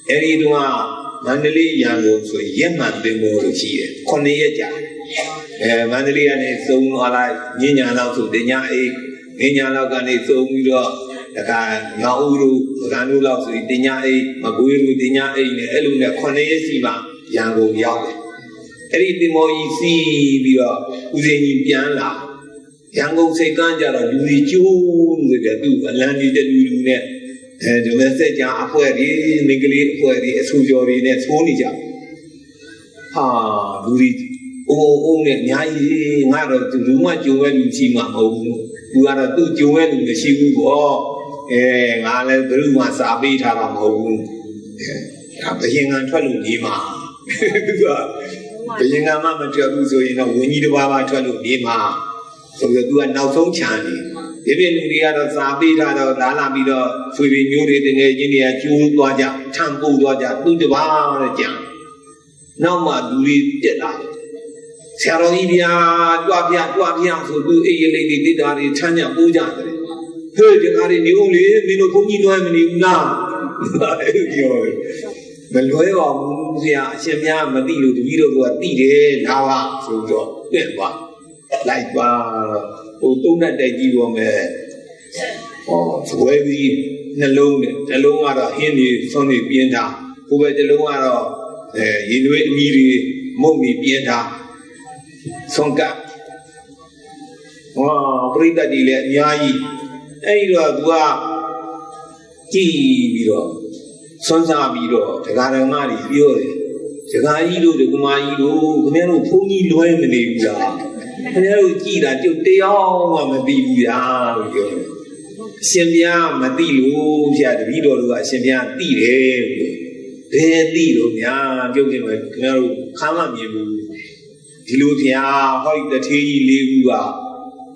အဲ့ဒီတော့မန္တလေးရန်ကုန်ဆိုရက်မှန်ပင်ပေါ်လို့ရှိတယ်9 ရက်ကြာမန္တလေးကနေစုံသွားလိုက်ညညာလောက်ဆိုတင်ညာအေးညညာလောက်ကနေစုံပြီးတော့ဒါကငေါဦးတို့ဗကံတို့လောက်ဆိုတင်ညာအေးမကွေးတို့တင်ညာအေးနဲ့အဲ့လိုနဲ့9 ရက်စီမှရန်ကုန်ရောက်တယ်အဲ့ဒီတင်မော်ကြီးစီးပြီးတော့ဦးစင်ကြီးပြန်လာရန်ကုန်စိတ်ကမ်းကြတော့လူကြီးကျိုးလို့ပြသူအလံကြီးတလူလူနဲ့ဒီမဲ့စက်ကြအဖွဲတွေမိန်းကလေးအဖွဲတွေအဆူကျော်တွေနဲ့သိုးနေကြဟာလူကြီးအိုးနဲ့အများကြီးငါတော့သူလူမှကြုံရဲ့လူကြီးမှမဟုတ်ဘူးသူကတော့သူ့ကြုံရဲ့လူမရှိဘူးပေါ့ငါလည်းဘယ်သူမှစာပေးထားတာမဟုတ်ဘူးဒါဘယင်ငံထွက်လို့နေမှာသူကဘယင်ငံမှမထွက်ဘူးဆိုရင်တော့ဝင်းကြီးတစ်ပါးပါထွက်လို့နေမှာဆိုတော့သူကနောက်ဆုံးခြံနေဒီပြင်လူတွေကတော့စာပေးထားတော့လာလာပြီးတော့ဆွေတွေမျိုးတွေတကယ်ချင်းတွေကကျိုးသွားကြထံပို့သွားကြသူတစ်ပါးတဲ့ကြံနောက်မှလူတွေတက်လာဆရာတော်ကြီးဗျာတွားပြဆိုသူအိမ်လေးတွေတိတာတွေထမ်းကြပိုးကြတယ်ဟဲ့ဒီကားတွေနေဦးလေမင်းတို့ဘုန်းကြီးတွားမနေဘူးလားအဲ့ပြောမလွဲပါဘူးဆရာအရှင်များမသိလို့တပည့်တော်ကသိတယ်လာပါဆိုတော့ပြင့်သွားလိုက်ပါဟိုတုံးနဲ့တိုက်ကြည့်ပေါ်မယ်ဟောဇွဲပြီးနှလုံးနဲ့နှလုံးကတော့ဟင်းနေဆုံးနေပြင်းတာဟိုဘက်နှလုံးကတော့ရေနွေးအမီတွေမုတ်နေပြင်းတာဆုံးကဟောပြိတ္တကြီးလည်းအများကြီးအဲ့ဒီတော့သူကကြည်ပြီးတော့ဆွမ်းစားပြီးတော့ဒကာဒကမတွေပြောတယ် Jagairo, the Gumairo, Gumero, Pony, Loemini, Gumero, Gita, Teo, Mabia, Sembia, Matilu, the Vido, Sembia, Tide, Tiro, Ya, Gumero, Kamamu, Tilupia, Hoy the Tea, Ligua,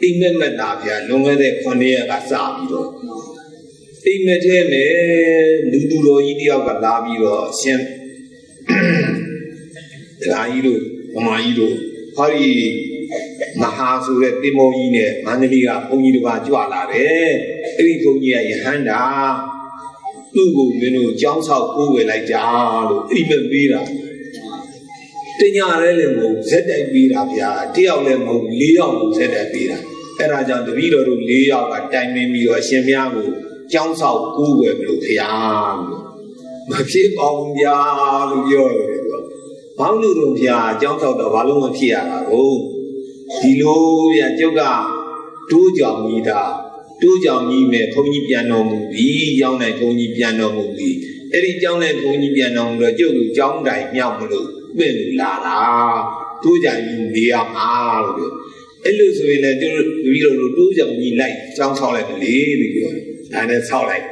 England, Navia, no matter Conia, Sabido. Imagine Nudulo, India, Labiro, Sem Lairo, Mairo, Hori Mahasure, Timoine, Maniliga, Oniva, Juala, Eritonia, Yahanda, Ugo, Menu, John South, Uwe, like Jalo, even Vira. Tenya Relemo, said that Vira, Tialemo, Leo, said that Vira. And I don't the Viro, Leo, at time maybe or Shemiago. 江少古嘅路片，咪偏講呀，路樣嘅喎。講路片，江少就話路嘅片啊，哦，啲路片就講都叫你的，都叫你咩？同你變到目的，將來同你變到目的，一啲將來同你變到目的，就將來苗唔路，咩路啦，都叫你兩下路嘅。一路所以呢，就是為咗都叫你來，江少來嘅嚟嘅。 and it's how like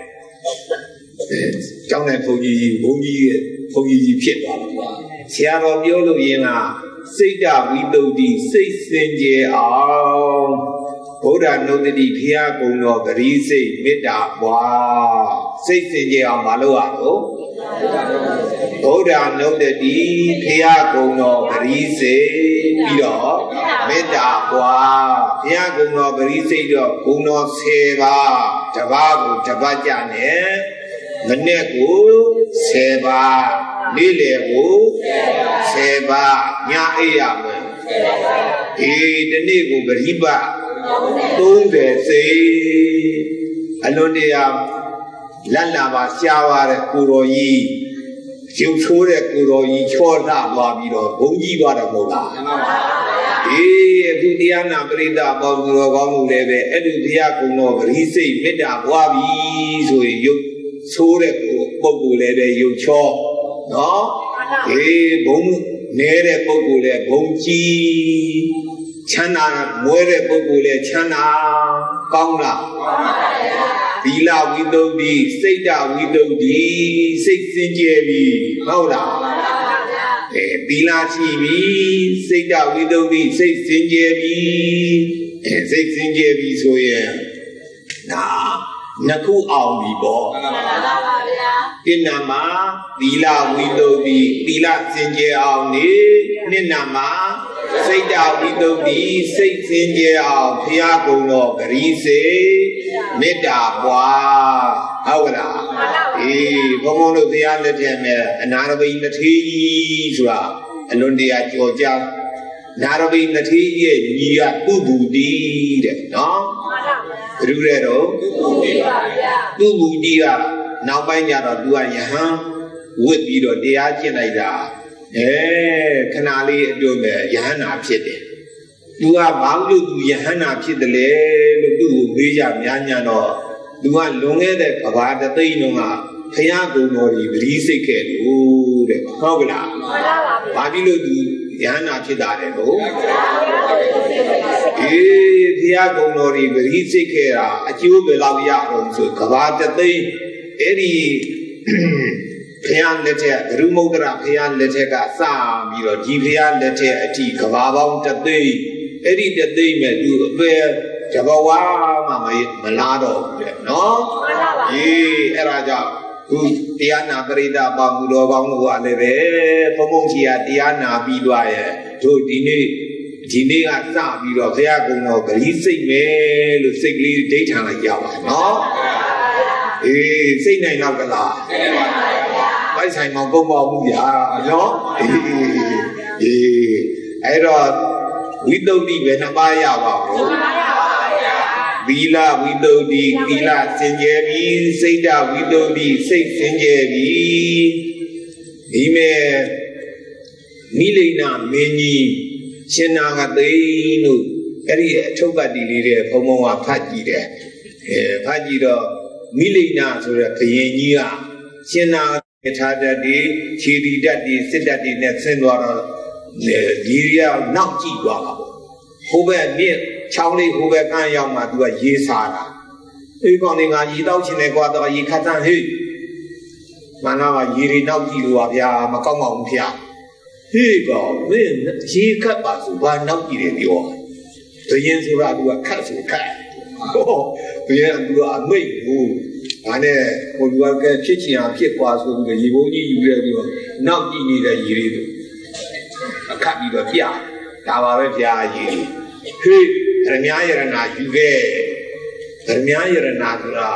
trong này phụ gìผิดxe đó biểu đồ yên à xây ra vi đầu đi xây sinh chế ao bố đàn nô đi phía cùng nó cái gì xây biết đã qua xây sinh chế ao mà lâu à đó bố đàn nô đi phía cùng nó cái gì xây đi đó biết đã qua phía cùng nó cái gì xây đó cùng nó xe ba Tabago, Tabajane, Manego, Seba, Nilego, Seba, Nyayam, the Nego, Beriba, don't say, Alondia, Lala, Siawa, Kuroi, Chore, Kuroi, Chorda, Babido, Bongi, Badamola. Diana Brida Babu Leve, Edudia Kuno, he say, Meda Wabi, so you Sore Bogu Leve, you chop, no? Bong Nere Bogule, Bongi, Chana, More Bogule, Chana, Kongla, Villa Widow D, Seda Widow D, 6 JB, Paula. Bila TV, say that we don't be 6 JB, 6 JB, so yeah. Nah, Naku Albibo. Dinama, Bila we don't be, Bila Sinja Alni, Ninama, say that we don't be 6 Sinja, Piago no, Grise, Meda, Howla. Come on, the other time, an Arab in the tea, Alondia Georgia, Narabi in the tea, Nia Bubu deed, no? Rurero, Bubu dia, now by Yara Duayahan, would be the Diajanida, Canali Dome, Yana Pit. You are bound to Yahana Pit the Lay, do Bija Yanyano. Dua longe de kabada tei nonga khaya go nori bri sik ke lu de hout la ba pi lo du yana phit da de lo khaya go nori bri sik ke ra achiu be law ya ong so kabada tei edi khaya let the Rumodra khaya let ka sa pi ro ji khaya let the ati kaba baung tat tei edi tat tei me du ape Jabawa Malado, no? Eraja, who Diana Brida Bamudo Bamu Aleve, Pomosia Diana Bidwaya, to Dini at Sabi of Yaguno, but he say me, look sickly daytime like Yawa, no? Say nine of the law. By time of Bomuya, no? I thought we don't even a Bayawa. Villa window di Villa Senjevi, Seda window di 6 Senjevi. Ime Milena Meni Chenaga Dino, Eri Choga di Pomoa Paji there. Paji Milena, so that Kayenia, Chena. ထားတတ်ဒီခြေတီတတ်ဒီစစ်တတ်ဒီနဲ့ဆင်းသွားတော့ဒီရီကနောက်ကြည့်သွားတာပေါ့ဟိုဘက်မြစ်ချောင်းလေးဟိုဘက်ကန်းရောက်မှသူကရေစားတာအေးကောင်တွေငါရေတောက်ချင်တယ်ကွာတော့ရေခတ်တန်းဟေးမနာကရေတွေနောက်ကြည့်လို့ပါဗျာမကောက်မအောင်ဖျားဟေးကောင်မင်းရေခတ်ပါဆိုဘာနောက်ကြည့်တယ်ပြောတရင်ဆိုတာသူကခတ်ဆိုခတ်ဟောသူကသူကအမိတ်ဘူးဒါနဲ့ဟိုလူကဖြစ်ချင်အောင်ဖြစ်သွားဆိုပြီးရေဘုံကြီးယူရပြီးတော့နောက်ကြည့်နေတဲ့ရေတွေအခတ်ပြီးတော့ပြဒါပါပဲဗျာရေဟေးဓမ္မယရဏယူခဲ့ဓမ္မယရဏဆိုတာ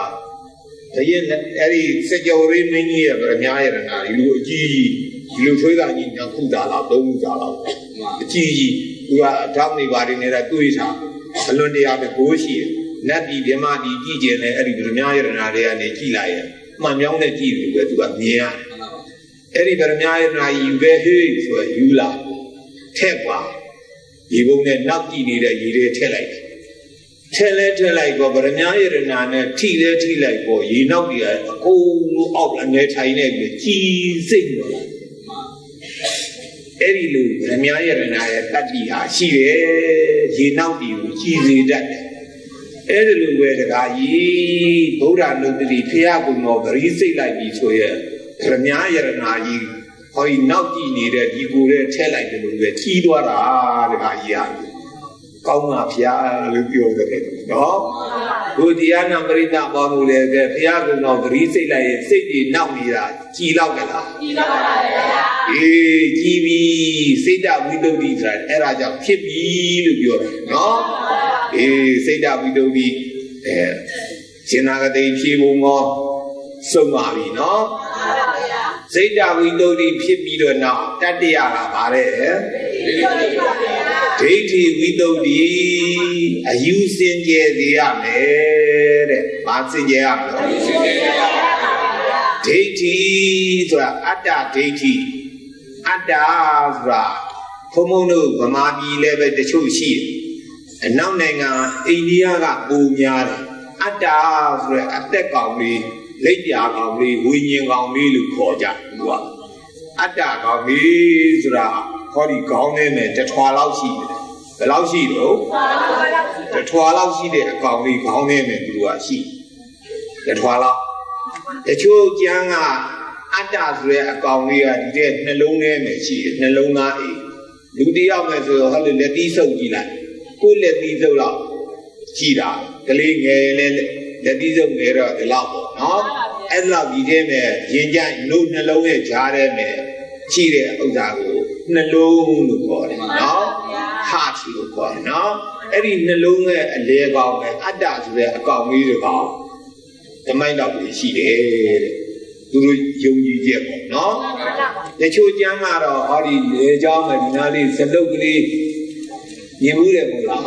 တရင်အဲ့ဒီစကြော်လေးမင်းကြီးရဲ့ဓမ္မယရဏဒီလိုအကြီးကြီးဒီလိုထွေးတာကြီးနှစ်ခုသာလောက်သုံးခုသာလောက်အကြီးကြီးသူကအထောက်နေပါတယ်နေတာတွေးထားအလွန်တရာပဲဘိုးရှိတယ်နတ်ပြည်မြမပြည်ကြည့်ကျင်တယ်အဲ့ဒီဓမ္မယရဏတွေကနေကြည့်လိုက်ရင်မှန်မြောင်းနဲ့ကြည့်လို့ပဲသူကမြင်ရအဲ့ဒီဓမ္မယရဏယူခဲ့ဟေးဆိုတော့ယူလာထက်ပါရေဘုံနဲ့နောက်ကြည့်နေတဲ့ရေတွေထက်လိုက်ထက်လဲထက်လိုက်တော့ဗရမ ्या ယရဏနဲ့ထိလဲထိလိုက်တော့ရေနောက်ကြီးအကုန်လုံးအောက်အနေထိုင်နေပြီးကြီးစိတ်တော့အဲ့ဒီလိုဗရမ ्या ယရဏရဲ့တတ္တိဟာရှိတယ်ရေနောက်ကြီးကိုကြီးစေတတ်တယ်အဲ့ဒီလိုပဲတကားကြီးဗုဒ္ဓနုတ္တိဖျားကုံတော်ဂရီစိတ်လိုက်ပြီးဆိုရဲဗရမ ्या ယရဏကြီးဟောဒီနောက်ကြည့်နေတဲ့ဒီကိုယ်နဲ့ထဲလိုက်တယ်လို့ပဲကြီးသွားတာတခါကြီးရကောင်းပါဖျားလို့ပြောတယ်နော်ဘုရားနာပရိသတ်ပေါင်းလို့လည်းကဲဖျားကတော့ဂရီးစိတ်လိုက်ရင်စိတ်ကြီးနောက်နေတာကြီးလောက်ကြလားကြီးလောက်ပါလေဗျာအေးကြီးပြီစိတ်တဝိတ္တုတိဆိုတာအဲ့ဒါကြောင့်ဖြစ်ပြီလို့ပြောတယ်နော်အေးစိတ်တဝိတ္တုတိရှင်နာဂတိဖြေဖို့မောစုံပါပြီနော်စိတ်တဝိတ္တုတိဖြစ်ပြီးတော့နောက်တတ္တရကပါတယ်ဒိဋ္ဌိဝိတ္တုတိအယူစင်ကြယ်စေရမယ်တဲ့။ဘာစင်ကြယ်ရမလဲ။ဒိဋ္ဌိဆိုတာအတ္တဒိဋ္ဌိအတ္တဆိုတာဘုံဘုံတို့ဗမာပြည်လည်းပဲတချို့ရှိတယ်။အနောက်နိုင်ငံအိန္ဒိယကပုံများတယ်။အတ္တဆိုတဲ့အသက်ကောင်လေးလက်ပြကောင်လေးဝိညာဉ်ကောင်လေးလို့ခေါ်ကြသူကအတ္တကောင်လေးဆိုတာခေါ်ဒီခေါင်းထဲနဲ့တထွာလောက်ရှိတယ်ဘယ်လောက်ရှိတော့တထွာလောက်ရှိတဲ့အကောင်လေးခေါင်းထဲနဲ့သူကရှိတထွာလောက်တချို့ကျမ်းကအတ္တဆိုတဲ့အကောင်လေးကဒီတဲ့နှလုံးထဲမှာရှိတယ်နှလုံးသားအိမ်လူတယောက်နဲ့ဆိုတော့ဟဲ့လက်သီးဆုပ်ကြည့်လိုက်ကိုယ်လက်သီးဆုပ်တော့ကြည့်တာကလေးငယ်လဲလက်သီးဆုပ်ငယ်တော့ဒီလောက်ပေါ့နော်အဲ့လောက်ဒီထဲမှာရင်ကြိုက်နှုတ်နှလုံးရဲ့ကြားထဲမှာရှိတဲ့ဥစ္စာကိုနှလုံးလို့ခေါ်တယ်နော်ဟာချီလို့ခေါ်တယ်နော်အဲ့ဒီနှလုံးရဲ့အလဲကောင်းပဲအတ္တဆိုတဲ့အကောင်လေးတွေကောင်ဓမိုက်တော့ပြီးရှိတယ်တဲ့သူတို့ယုံကြည်ချက်ပေါ့နော်တချို့ကျမ်းကတော့ဟောဒီလေเจ้าမှာဒီနားလေးစလုတ်ကလေးမြင်မှုတယ်ပေါ့လား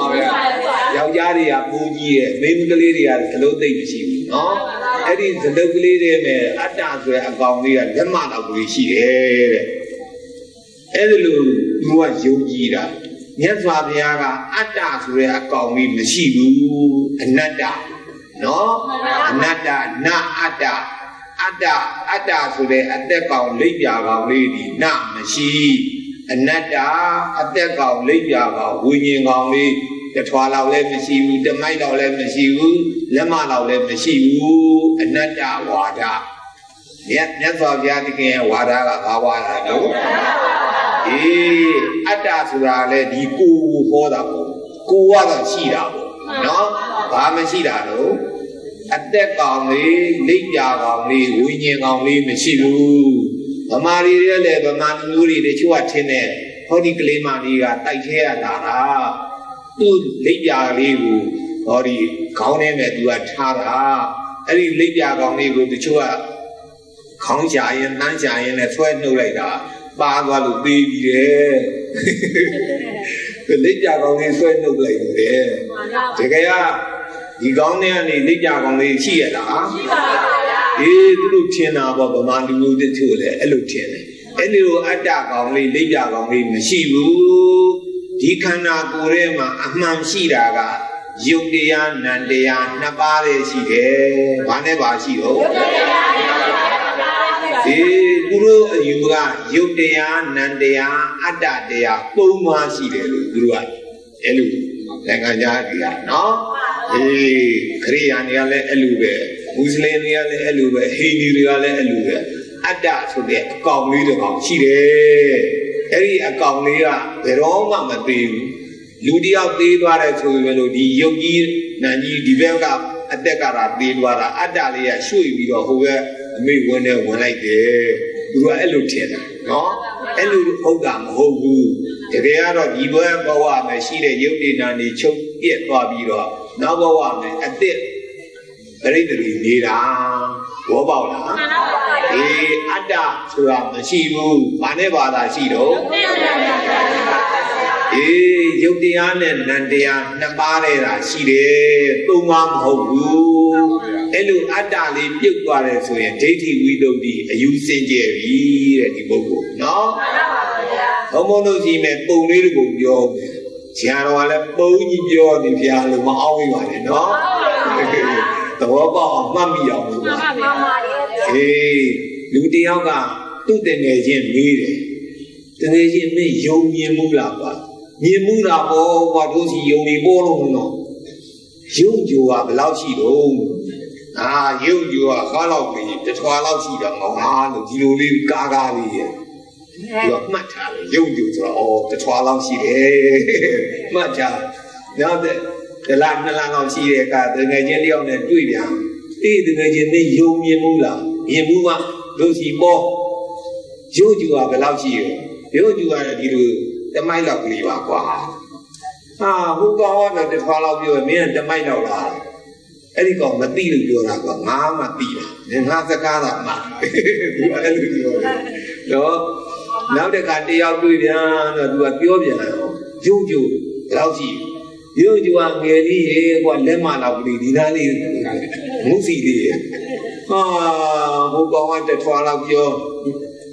ယောက်ျားတွေကပူကြီးရဲ့မိန်းကလေးတွေကစလုတ်သိမ့်မရှိဘူးနော်အဲ့ဒီစလုတ်ကလေးတွေမဲ့အတ္တဆိုတဲ့အကောင်လေးကလက်မတော့ပြီးရှိတယ်တဲ့အဲ့ဒီလိုသူကယုံကြည်တာမြတ်စွာဘုရားကအတ္တဆိုတဲ့အကောင်လေးမရှိဘူးအနတ္တနော်အနတ္တနာအတ္တအတ္တဆိုတဲ့အသက်ကောင်လိပ်ပြာကောင်လေးဒီနာမရှိအနတ္တအသက်ကောင်လိပ်ပြာကောင်ဝိညာဉ်ကောင်လေးတထွာလောက်လည်းမရှိဘူးတမိုက်လောက်လည်းမရှိဘူးလက်မလောက်လည်းမရှိဘူးအနတ္တဝါဒမြတ်စွာဘုရားသခင်ရဲ့ဝါဒကဘာဝါဒလဲအေးအတ္တဆိုတာလေဒီကိုယ်ဟောတာပေါ့ကိုယ်ကတော့ရှိတာပေါ့နော်ဘာမရှိတာတော့အသက်ကောင်လေးလိပ်ပြာကောင်လေးဝိညာဉ်ကောင်လေးမရှိဘူးဗမာတွေလည်းဗမာလူမျိုးတွေတချို့ကထင်တယ်ဟောဒီကလေးမလေးကတိုက်ခဲရတာလားသူ့လိပ်ပြာလေးကိုဟောဒီခေါင်းထဲမှာသူကထားတာအဲ့ဒီလိပ်ပြာကောင်လေးကိုတချို့ကခေါင်းရှာရင်နှမ်းရှာရင်လည်းဆွဲနှုတ်လိုက်တာပါသွားလို့ပေးပြီးတယ်လိပ်ပြာကောင်လေးဆွဲနှုတ်လိုက်တယ်တကယ်ကဒီကောင်းတဲ့ကနေလိပ်ပြကောင်လေးရှိရလားရှိပါပါဗျာအေးသူတို့ထင်တာပေါ့ဗမာလူမျိုးတချို့လည်းအဲ့လိုထင်တယ်အဲ့ဒီလိုအတ္တကောင်လေးလိပ်ပြကောင်လေးမရှိဘူးဒီခန္ဓာကိုယ်ထဲမှာအမှန်ရှိတာကယုတ်တရားနံတရားနှစ်ပါးတည်းရှိတယ်ဘာနဲ့ပါရှိတော့ယ Guru Yuga, Yudea, Nandea, Adadea, Puma Sidelu, Guru, Elu, Langajaria, no? Kriania Elube, Muslimia Elube, Hinduria Elube, Ada to the account leader of Chile, Eri account leader, the Roma Matin, Ludia Dewara to the Yogi, Nani, develop at Dekara, Dewara, Adalia, show you who were. Me one like the Elutena, no? Elu Hogam, Hogu, the Reara, Iba, Bawa, Machine, Yudin, and the Chok, yet Babiro, now Bawa, at the Readily Nira, Wobala, Ada, Suram, the Shibu, Manevada Shido, Yudian and Nandia, Nabare, Shide, Tumam Hogu. Elu Adali, Pugware, so a dating widow, a using Jerry at the Bogo. No? Homono Zime, Bonito, your Chiara, Boni, your Diviano, Maui, no? The Waba of Mammy of Hey, Ludiaga, to the Nazian meeting. The Nazian may Yomi Mulaba. Yemura, what was he Yomi Bolo? You are the Lausido. You are Halloween, the Twalachi, the Mohana, you live Gaga. You are Mata, you the Twalachi, Mata. Now the Lanalanchi, the Nigerian and Duya, the Nigerian Yomula, Yemuma, those he bought. You are the Lauchi, you are the Milo Liva. Who go on at the follow you and me and the Milo? Any got Matilda, you are Mamma Tia, and half the Gala. No, now they got the Albudiana, do a Pioviano, Juju, Lausi. You are merely one lemon of the Dinali, Musi. Who go on the fall of your,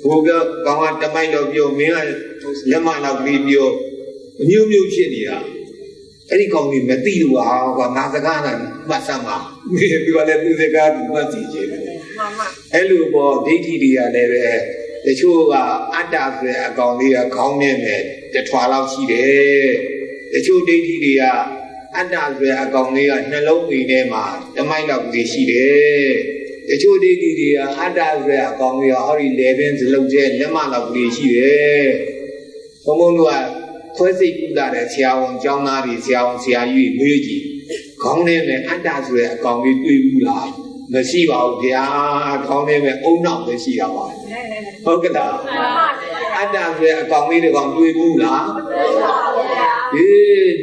who go on the mind of your mere lemon of your new Chenia. Any call me Matilda or Nazagana, Masama. You are letting the garden, Mati. Hello, Ditidia, the two Adas, a Gonia, Common, the Twalachi, the two Ditidia, Adas, a Gonia, Nalomi, Nema, the mind of the Shide, the two Ditidia, Adas, a Gonia, Hori Levens, Lojan, the man of the Shide. Someone Quasi that a Xiao, Jonari, Xiao, Xiayu, Muji, Kongnem, and that's where Kongi Ula, the Shiva, the Kongnem, own up the Shiva. Hokada, and that's where Kongi the Kongi Ula.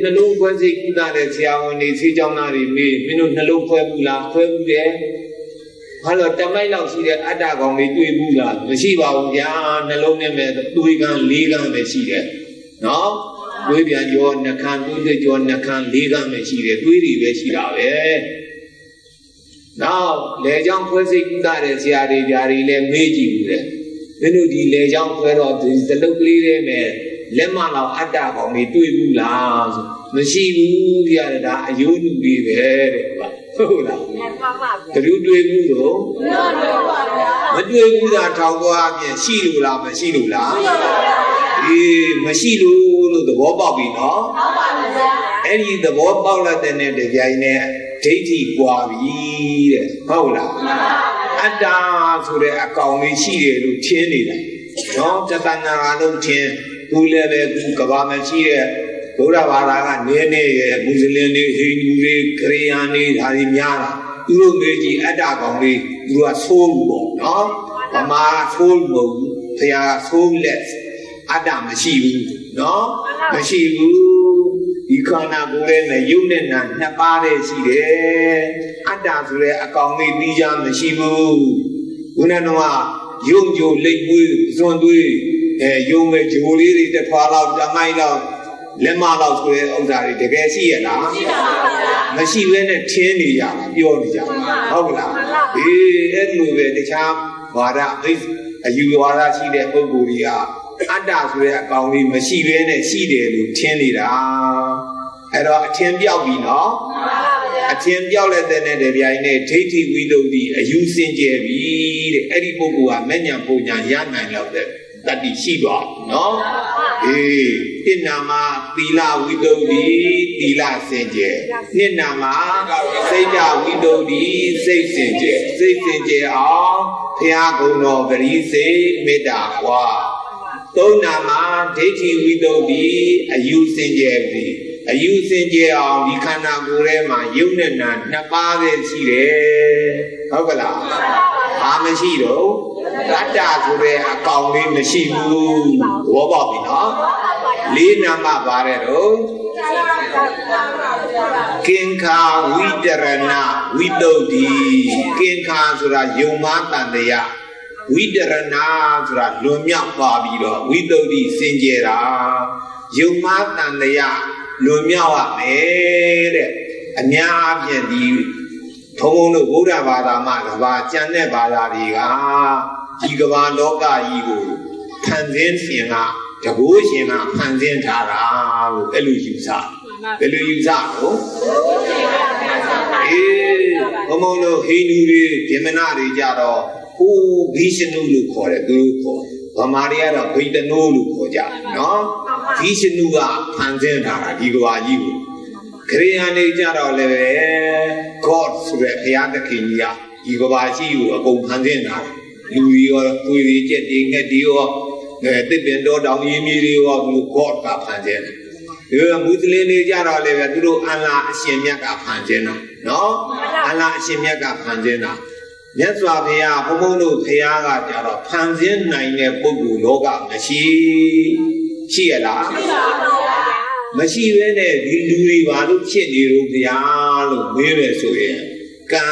The low Quasi that a Xiao, and the Jonari, Minu, the low Puebla, Puebla. Hello, Tamala, see the Ada Kongi Ula, the Shiva, the Lonem, the Duigan, Ligan, the Shiva. No, we can join the can do the John the can legal machine, really Veshira. Now, Legion Quasi that is Yari Yari Meji. When you delay young Quero, the locally man, Lemon of Ada for me, 2 Bulas, Machine Yada, you will be very well. The Ludo, but do you that Tawa and Shilula, Machilula? Mashilu, the Wababi, no? Any the Wabala than the Jaine, Tati Guavi, Paula. Ada to the account, she Luciani. No, Tatana, no tin, Uleve, Kavamachi, Goravara, Nene, Muslini, Hindu, Kriani, Harimiana, Urumeji, Adagami, you are soul, no? Ama soul, they are soulless. Adam Mashivu, no? Mashivu, you can't go in the union and Napare Side. Adam's account me Bijan Mashivu. Unanoa, Yunju, Lake Zondui, Yume Juli, the Pala, the Milo, Lemala Square, Ozari, the Garcia. Mashivu and Tinia, Yodia. Hogla. Edmund, the champ, Vada, you are a Side Boguria. Adas were going machine and see the 10 liter. I don't attend your vino. အထင်ပြောက်လက်တဲ့နဲ့တပြိုင်နဲ့ဒိဋ္ဌိဝိတုဒ္ဓိအယူစင်ကြယ်ပြီတဲ့အဲ့ဒီပုဂ္ဂိုလ်ကမဲ့ညာပုံညာရနိုင်တော့တဲ့တတ္တိရှိသွားနော်တိနာမသီလဝိတုဒ္ဓိသီလစင်ကြယ်နှစ်နာမစိတ်ဓာဝိတုဒ္ဓိစိတ်စင်ကြယ်စိတ်စင်ကြယ်အောင်ဘုရားကုံတော်ဂရိစိတ်မေတ္တာဟောသုံးနာမဒိဋ္ဌိဝိတုဒ္ဓိအယူစင်ကြယ်ပြီအယူစင်ကြယ်အောင်ဒီခန္ဓာကိုယ်ထဲမှာယုံနဲ့နာနှစ်ပါးပဲရှိတယ်ဟုတ်ကလားဘာမရှိတော့တတ္တဆိုတဲ့အကောင်လေးမရှိဘူးဘောပေါက်ပြီနော်လေးနာမပါတယ်တော့ကင်္ခာဝိတရဏဝိတုဒ္ဓိကင်္ခာဆိုတာယုံမှတန်တရားဝိတရဏဆိုတာလွန်မြောက်သွားပြီးတော့ဝိတုဒ္ဓိစင်ကြယ်တာယုံမှတန်တရားလွန်မြောက်ရမယ်တဲ့အများအပြည့်ဒီဘုံဘုံတို့ဗုဒ္ဓဘာသာမှာကဘာကျန်တဲ့ဘာသာတွေကဒီကဘာလောကကြီးကိုဖန်ဆင်းရှင်ကတကူရှင်ကဖန်ဆင်းထားတာလို့အဲ့လိုယူဆဘယ်လိုယူဆလို့ဘုံဘုံတို့ဟိန္ဒူတွေဗြဟ္မဏတွေကြတော့ဟိုဘိရှနုလို့ခေါ်တယ်သူတို့ခေါ်ဗမာတွေကတော့ဗိတနိုးလို့ခေါ်ကြနော်ဘိရှနုကဖန်ဆင်းထားတာဒီကဘာကြီးကိုခရိယာနေကြတော့လည်းပဲ God ဆိုတဲ့ဘုရားသခင်ကြီးကဒီကဘာရှိကိုအကုန်ဖန်ဆင်းထားတယ်လူရောသွေးတွေကြက်တွေငှက်တွေရောတစ်ပင်တော်တောင်ကြီးမြေတွေရောသူ God ကဖန်ဆင်းတယ်ဒီမွတ်စလင်တွေကြတော့လည်းပဲသူတို့အလ္လာဟ်အရှင်မြတ်ကဖန်ဆင်းတာနော်အလ္လာဟ်အရှင်မြတ်ကဖန်ဆင်းတာမြတ်စွာဘုရားဘုံဘုံတို့ဘုရားကကြတော့ဖန်ဆင်းနိုင်တဲ့ပုဂ္ဂိုလ်လောကမရှိရလားမရှိဘဲနဲ့ဒီလူတွေဘာလို့ဖြစ်နေလို့ဘုရားလို့မေးမယ်ဆိုရင်ကံ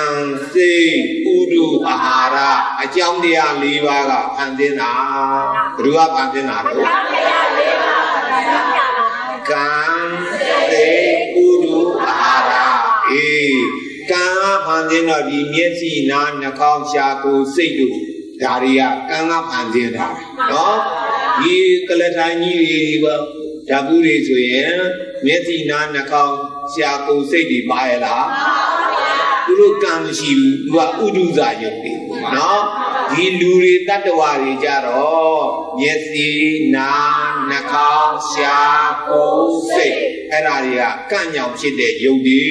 စိတ်ဥဒုအာဟာရအကြောင်းတရား၄ပါးကဖန်ဆင်းတာဘယ်သူကဖန်ဆင်းတာလဲကံစိတ်ဥဒုအာဟာရကံကဖန်ဆင်းတော့ဒီမျက်စိနားနှာခေါင်းရှားကိုယ်စိတ်တို့ဒါတွေကကံကဖန်ဆင်းတာနော်ဒီကလထိုင်ကြီးတွေပါဓာတ်ဘူးတွေဆိုရင်မျက်စိနားနှာခေါင်းရှားကိုယ်စိတ်တွေပါရဲ့လားသူတို့ကံမရှိဘူးသူကဥဒုဇာယုတ်တွေနော်ဒီလူတွေတတ္တဝါတွေကြတော့မျက်စိနားနှာခေါင်းရှားကိုယ်စိတ်အဲ့ဒါတွေကကံ့ကြောင့်ဖြစ်တဲ့ယုတ်တွေ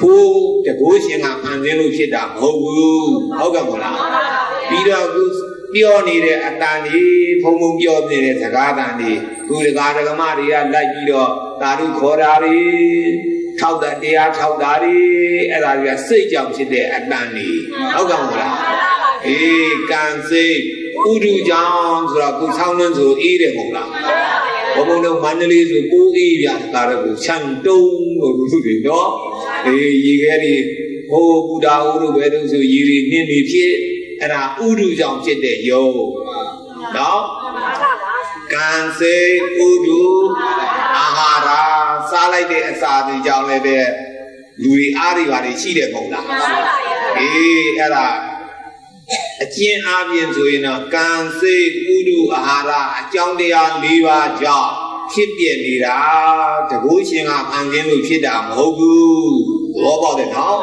ဖိုးတကိုးရှင်ကဖန်ဆင်းလို့ဖြစ်တာမဟုတ်ဘူးဟုတ်ကဲ့မလားပြီးတော့ခုပြောနေတဲ့အတန်ဒီဖုံဖုံပြောနေတဲ့စကားတန်ဒီခုဒကာဒကမတွေကလိုက်ပြီးတော့သာဓုခေါ်တာတွေထောက်တဲ့တရားထောက်တာတွေအဲ့ဒါတွေကစိတ်ကြောင့်ဖြစ်တဲ့အတန်ဒီဟုတ်ကဲ့မလားကံစိတ်ဥဒုကြောင့်ဆိုတော့ခုဆောင်းနှန်းဆိုအေးတယ်မဟုတ်လားဘုံဘုံတို့မန္တလေးဆိုပိုးအေးပြတာတော့ကိုချမ်းတုံးလို့လူတွေနော်ရေခဲတွေဟိုဘုဒ္ဓဟိုတို့ပဲတို့ဆိုရေတွေနှင်းနေဖြစ်အဲ့ဒါဥဒုကြောင့်ဖြစ်တဲ့ယောနော်ကံစိတ်ဥဒုအာဟာရစားလိုက်တဲ့အစာတွေကြောင့်လည်းပဲလူတွေအားတွေပါတွေရှိတယ်မဟုတ်လားအဲ့ဒါအကျဉ်းအားဖြင့်ဆိုရင်တော့ကံစိတ်ဥဒုအာဟာရအကြောင်းတရား၄ပါးကြောင့်ဖြစ်ပြနေတာတကူရှင်ကဖန်ဆင်းလို့ဖြစ်တာမဟုတ်ဘူးဘောပေါက်တယ်နော်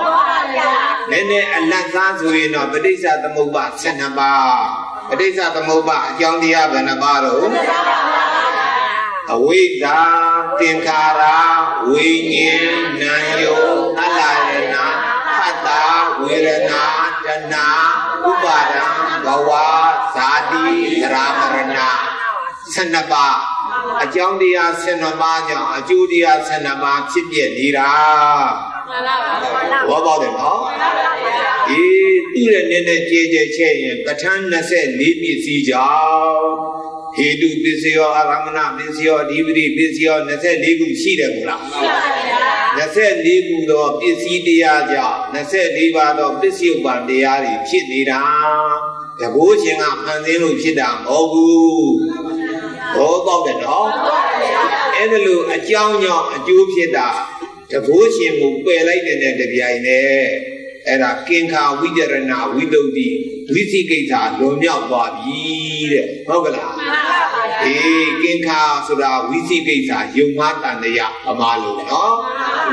နည်းနည်းအလတ်သားဆိုရင်တော့ပဋိစ္စသမုပ္ပါ12ပါးပဋိစ္စသမုပ္ပါအကြောင်းတရားဘယ်နှပါတော့အဝိဇ္ဇာသင်္ခါရဝိညာဉ်နာယုအလယနာဖတ္တဝေဒနာတဏဥပါဒံဘဝဇာတိသရမရဏ12ပါးအကြောင်းတရား12ပါးကြောင့်အကျိုးတရား12ပါးဖြစ်ပြနေတာဘောပေါက်တယ်နော်သူ့ရဲ့နည်းနည်းကြည်ကြဲချက်ရင်ပဋ္ဌာန်း24ပစ္စည်းကြောင့်ဟေတုပစ္စယောအာရမဏပစ္စယောအဓိပတိပစ္စယော24ခုရှိတယ်မို့လား24ခုသောပစ္စည်းတရားကြောင့်24ပါးသောပစ္စယုပ္ပန်တရားတွေဖြစ်နေတာတကူရှင်ကဖန်ဆင်းလို့ဖြစ်တာမဟုတ်ဘူးဘောပေါက်တယ်နော်အဲ့ဒါလို့အကြောင်းကြောင့်အကျိုးဖြစ်တာတကူရှင်ကိုပယ်လိုက်တဲ့တပြိုင်နဲ့အဲ့ဒါကင်္ခာဝိတရဏဝိတုဒ္ဓိဝိသိကိစ္စလွန်မြောက်သွားပြီတဲ့ဟုတ်ကလားကင်္ခာဆိုတာဝိသိကိစ္စယုံမှတန်တရားအမှားလို့နော်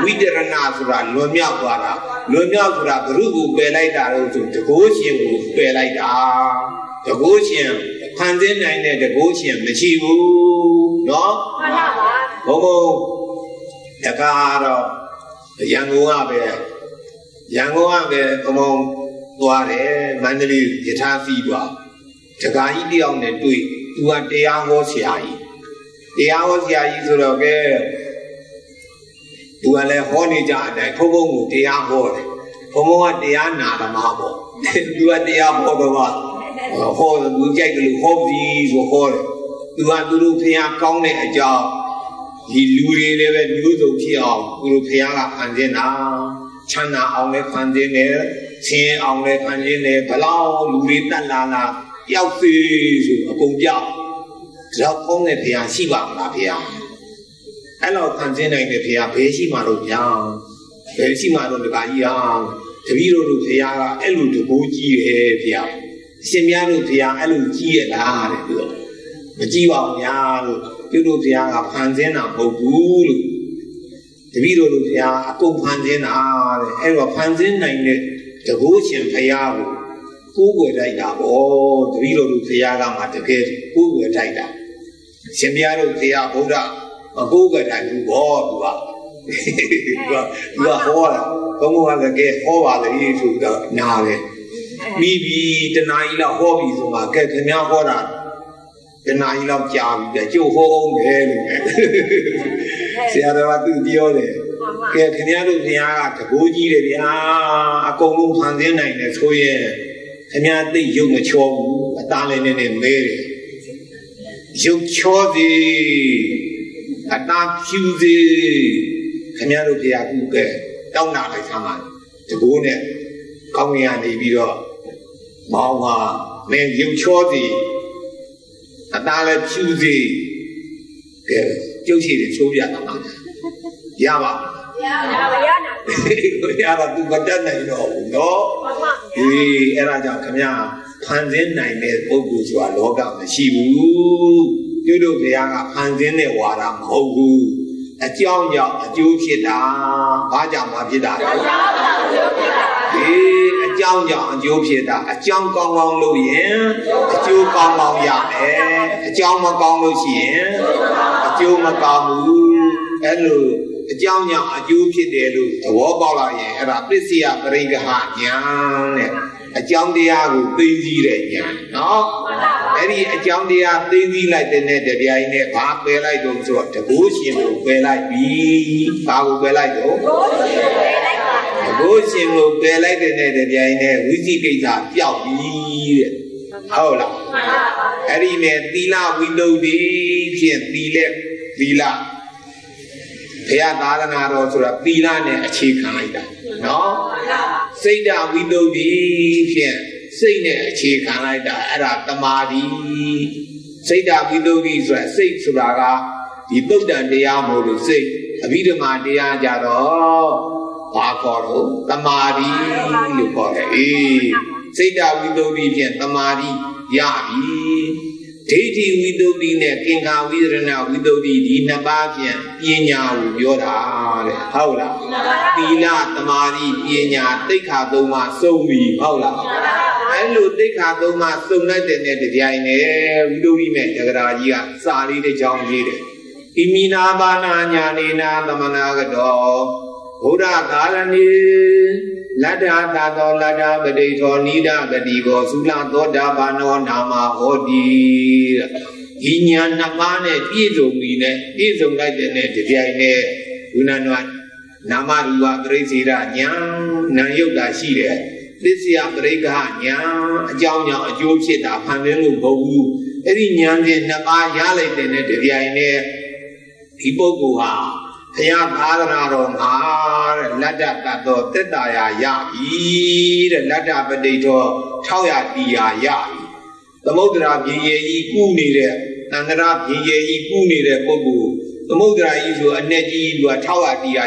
ဝ ဝိတရဏဆိုတာလွန်မြောက်သွားတာလွန်မြောက်ဆိုတာဘုရုကိုပယ်လိုက်တာလို့ဆိုတကိုးရှင်ကိုပယ်လိုက်တာတကိုးရှင်ဖန်ဆင်းနိုင်တဲ့တကိုးရှင်မရှိဘူးနော်မှန်ပါပါဘုံဘုံတကားတော့ရန်ကုန်ကပဲဘုံဘုံသွားတယ်မန္တလေးယထာစီးသွားတကားကြီးတယောက်နဲ့တွေ့သူကတရားဟောဆရာကြီးဆိုတော့ကဲသူကလည်းဟောနေကြအတိုင်းဘုံဘုံကိုတရားဟောတယ်ဘုံဘုံကတရားနာဓမ္မပေါ့သူကတရားဟောတော့ဟောသူကြိုက်တယ်လို့ဟောပြီးဆိုဟောတယ်သူကသူတို့ဖျားကောင်းတဲ့အကြောင်းဒီလူတွေလည်းပဲမျိုးစုံဖြစ်အောင်သူတို့ဖျားကဖန်ဆင်းတာချမ်းသာအောင်လည်းဖန်ဆင်းတယ်ဆင်းအောင်လည်းဖန်ဆင်းတယ်ဘလောက်လူတွေတက်လာပျောက်သေးဆိုအကုန်ပြောက်တော့ကောင်းတဲ့ဖျားရှိပါမလားဖျားအဲ့လိုဖန်ဆင်းနိုင်တဲ့ဖျားဘယ်ရှိမှတော့ဗျာဘယ်ရှိမှတော့ဒီကကြီးဟာတပည့်တို့ဖျားကအဲ့လိုတကိုးကြီးရဲ့ဖျားရှင်များတို့ဖျားအဲ့လိုကြီးရလားတဲ့သူမကြည့်ပါဘူးညာလို့ပြုတို့ဖျားကဖန်ဆင်းတာမဟုတ်ဘူးလို့တပည့်တို့ဖျားအကုန်ဖန်ဆင်းတာတဲ့အဲ့တော့ဖန်ဆင်းနိုင်တဲ့တကိုးရှင်ဖျားကိုကိုယ်ွယ်တိုက်တာပေါ့တပည့်တို့ဖျားကမှတကယ်ကိုယ်ွယ်တိုက်တာရှင်များတို့ဖျားဗုဒ္ဓမကိုယ်ွယ်တိုက်ဘူးပေါ့သူကဟောတာဘုံဘုံကလည်းဟောပါလေဆိုတော့နားတယ်မိပြီးတနာကြီးလောက်ဟောပြီးဆိုမှကဲခင်ဗျားဟောတာတနာကြီးလောက်ကြာပြီကြို့ဟောအောင်ပဲလို့ဆရာတော်ကသူပြောတယ်ကဲခင်ဗျားတို့ခင်ဗျားကတကိုးကြီးတယ်ဗျာအကုန်လုံးဖန်ဆင်းနိုင်တယ်ဆိုရင်ခင်ဗျားသိရုပ်မချောဘူးအသားလည်းနဲ့မဲတယ်ရုပ်ချောသည်အသားဖြူသည်ခင်ဗျားတို့ဖျားကူကဲတောင်းတာလိုက်ဆမ်းပါတကိုးနဲ့ကောင်းငင်ကနေပြီးတော့မောင်ဟာမင်းရုပ်ချောသည်အသားလည်းဖြူသည်ကဲကျုပ်ရှိတယ်ချိုးပြတာပါရပါရပါသူမတတ်နိုင်တော့ဘူးနော်အဲ့ဒါကြောင့်ခင်ဗျာဖန်ဆင်းနိုင်တဲ့ပုဂ္ဂိုလ်ဆိုတာလောကမရှိဘူးပြုတို့ဘုရားကဖန်ဆင်းတဲ့ဝါဒမဟုတ်ဘူးအကြောင်းကြောင့်အကျိုးဖြစ်တာဘာကြောင့်မှဖြစ်တာလဲအကြောင်းကြောင့်အကျိုးဖြစ်တာအကြောင်းကောင်းကောင်းလုပ်ရင်အကျိုးကောင်းကောင်းရမယ်အကြောင်းမကောင်းလို့ရှိရင်အကျိုးမကောင်းဘူးအဲ့လိုအကြောင်းကြောင့်အကျိုးဖြစ်တယ်လို့သဘောပေါက်လာရင်အဲ့ဒါပစ္စယပရိက္ခဉာဏ်တဲ့အကြောင်းတရားကိုသိသိတဲ့ဉာဏ်နော်အဲ့ဒီအကြောင်းတရားသိသိလိုက်တဲ့နဲ့တပြိုင်နဲ့ဘာပယ်လိုက်တော့ဆိုတော့တကိုးရှင်ကိုပယ်လိုက်ပြီဘာကိုပယ်လိုက်တော့တကိုးရှင်ကိုပယ်လိုက်တဲ့နဲ့တပြိုင်နဲ့ဝိသိကိစ္စပျောက်ပြီတဲ့ဟုတ်လားအဲ့ဒီနဲ့သီလဝိတုဒ္ဓိဖြင့်သီလဘုရားသာသနာတော်ဆိုတာသီလနဲ့အခြေခံလိုက်တာနော်စိတ်ဓာဝိတုဒ္ဓိဖြင့်စိတ်နဲ့အခြေခံလိုက်တာအဲ့ဒါတမာတိစိတ်ဓာဝိတုဒ္ဓိဆိုတာစိတ်ဆိုတာကဒီသုတ်တန်တရားမဟုတ်လို့စိတ်အဘိဓမ္မာတရားကြတော့ဘာခေါ်တော့တမာတိလို့ခေါ်တယ်စိတ်ဓာဝိတုဒ္ဓိဖြင့်တမာတိရပြီဒိဋ္ဌိဝိတုဒ္ဓိနဲ့ကင်္ခာဝိသရဏဝိတုဒ္ဓိဒီနှစ်ပါးဖြင့်ပညာကိုပြောတာတဲ့ဟုတ်လားသီလသမာဓိပညာသိက္ခာသုံးပါးစုံပြီဟုတ်လားအဲ့လိုသိက္ခာသုံးပါးစုံလိုက်တဲ့နဲ့တပြိုင်နဲ့ဝိတုဒ္ဓိနဲ့တဂရာကြီးကစာလေးတစ်ချောင်းရေးတယ်ဣမိနာဘာနာညာနေနာသမနာကတောဘုရားကာလနေလတ္ထာသာသောလတ္ထာပတိသောနိဒဂတိကိုသုလသောတာပန်နောနာမဟောတိဒီညာနှစ်ပါးနဲ့ပြည့်စုံပြီနဲ့ပြည့်စုံလိုက်တဲ့နဲ့တပြိုင်နဲ့ဝိနန္ဒနာမရူပပရိစ္ဆေဒညာနာယုတ်တာရှိတယ်သစ္စယပရိက္ခညာအကြောင်းကြောင့်အကျိုးဖြစ်တာဖန်ဆင်းလို့မဟုတ်ဘူးအဲ့ဒီညာဖြင့်နှစ်ပါးရလိုက်တဲ့နဲ့တပြိုင်နဲ့ဒီပုဂ္ဂိုလ်ဟာဘုရားသာသနာတော်မှာတဲ့လတ္တတတော်တက်တာရပြီတဲ့လတ္တပတိတော်600တီယာရပြီသမုဒ္ဒရာပြည်ရေကြီးကူးနေတဲ့သန္တရာပြည်ရေကြီးကူးနေတဲ့ပုဂ္ဂိုလ်သမုဒ္ဒရာကြီးဆိုအ내ကြီးသူက600တီယာ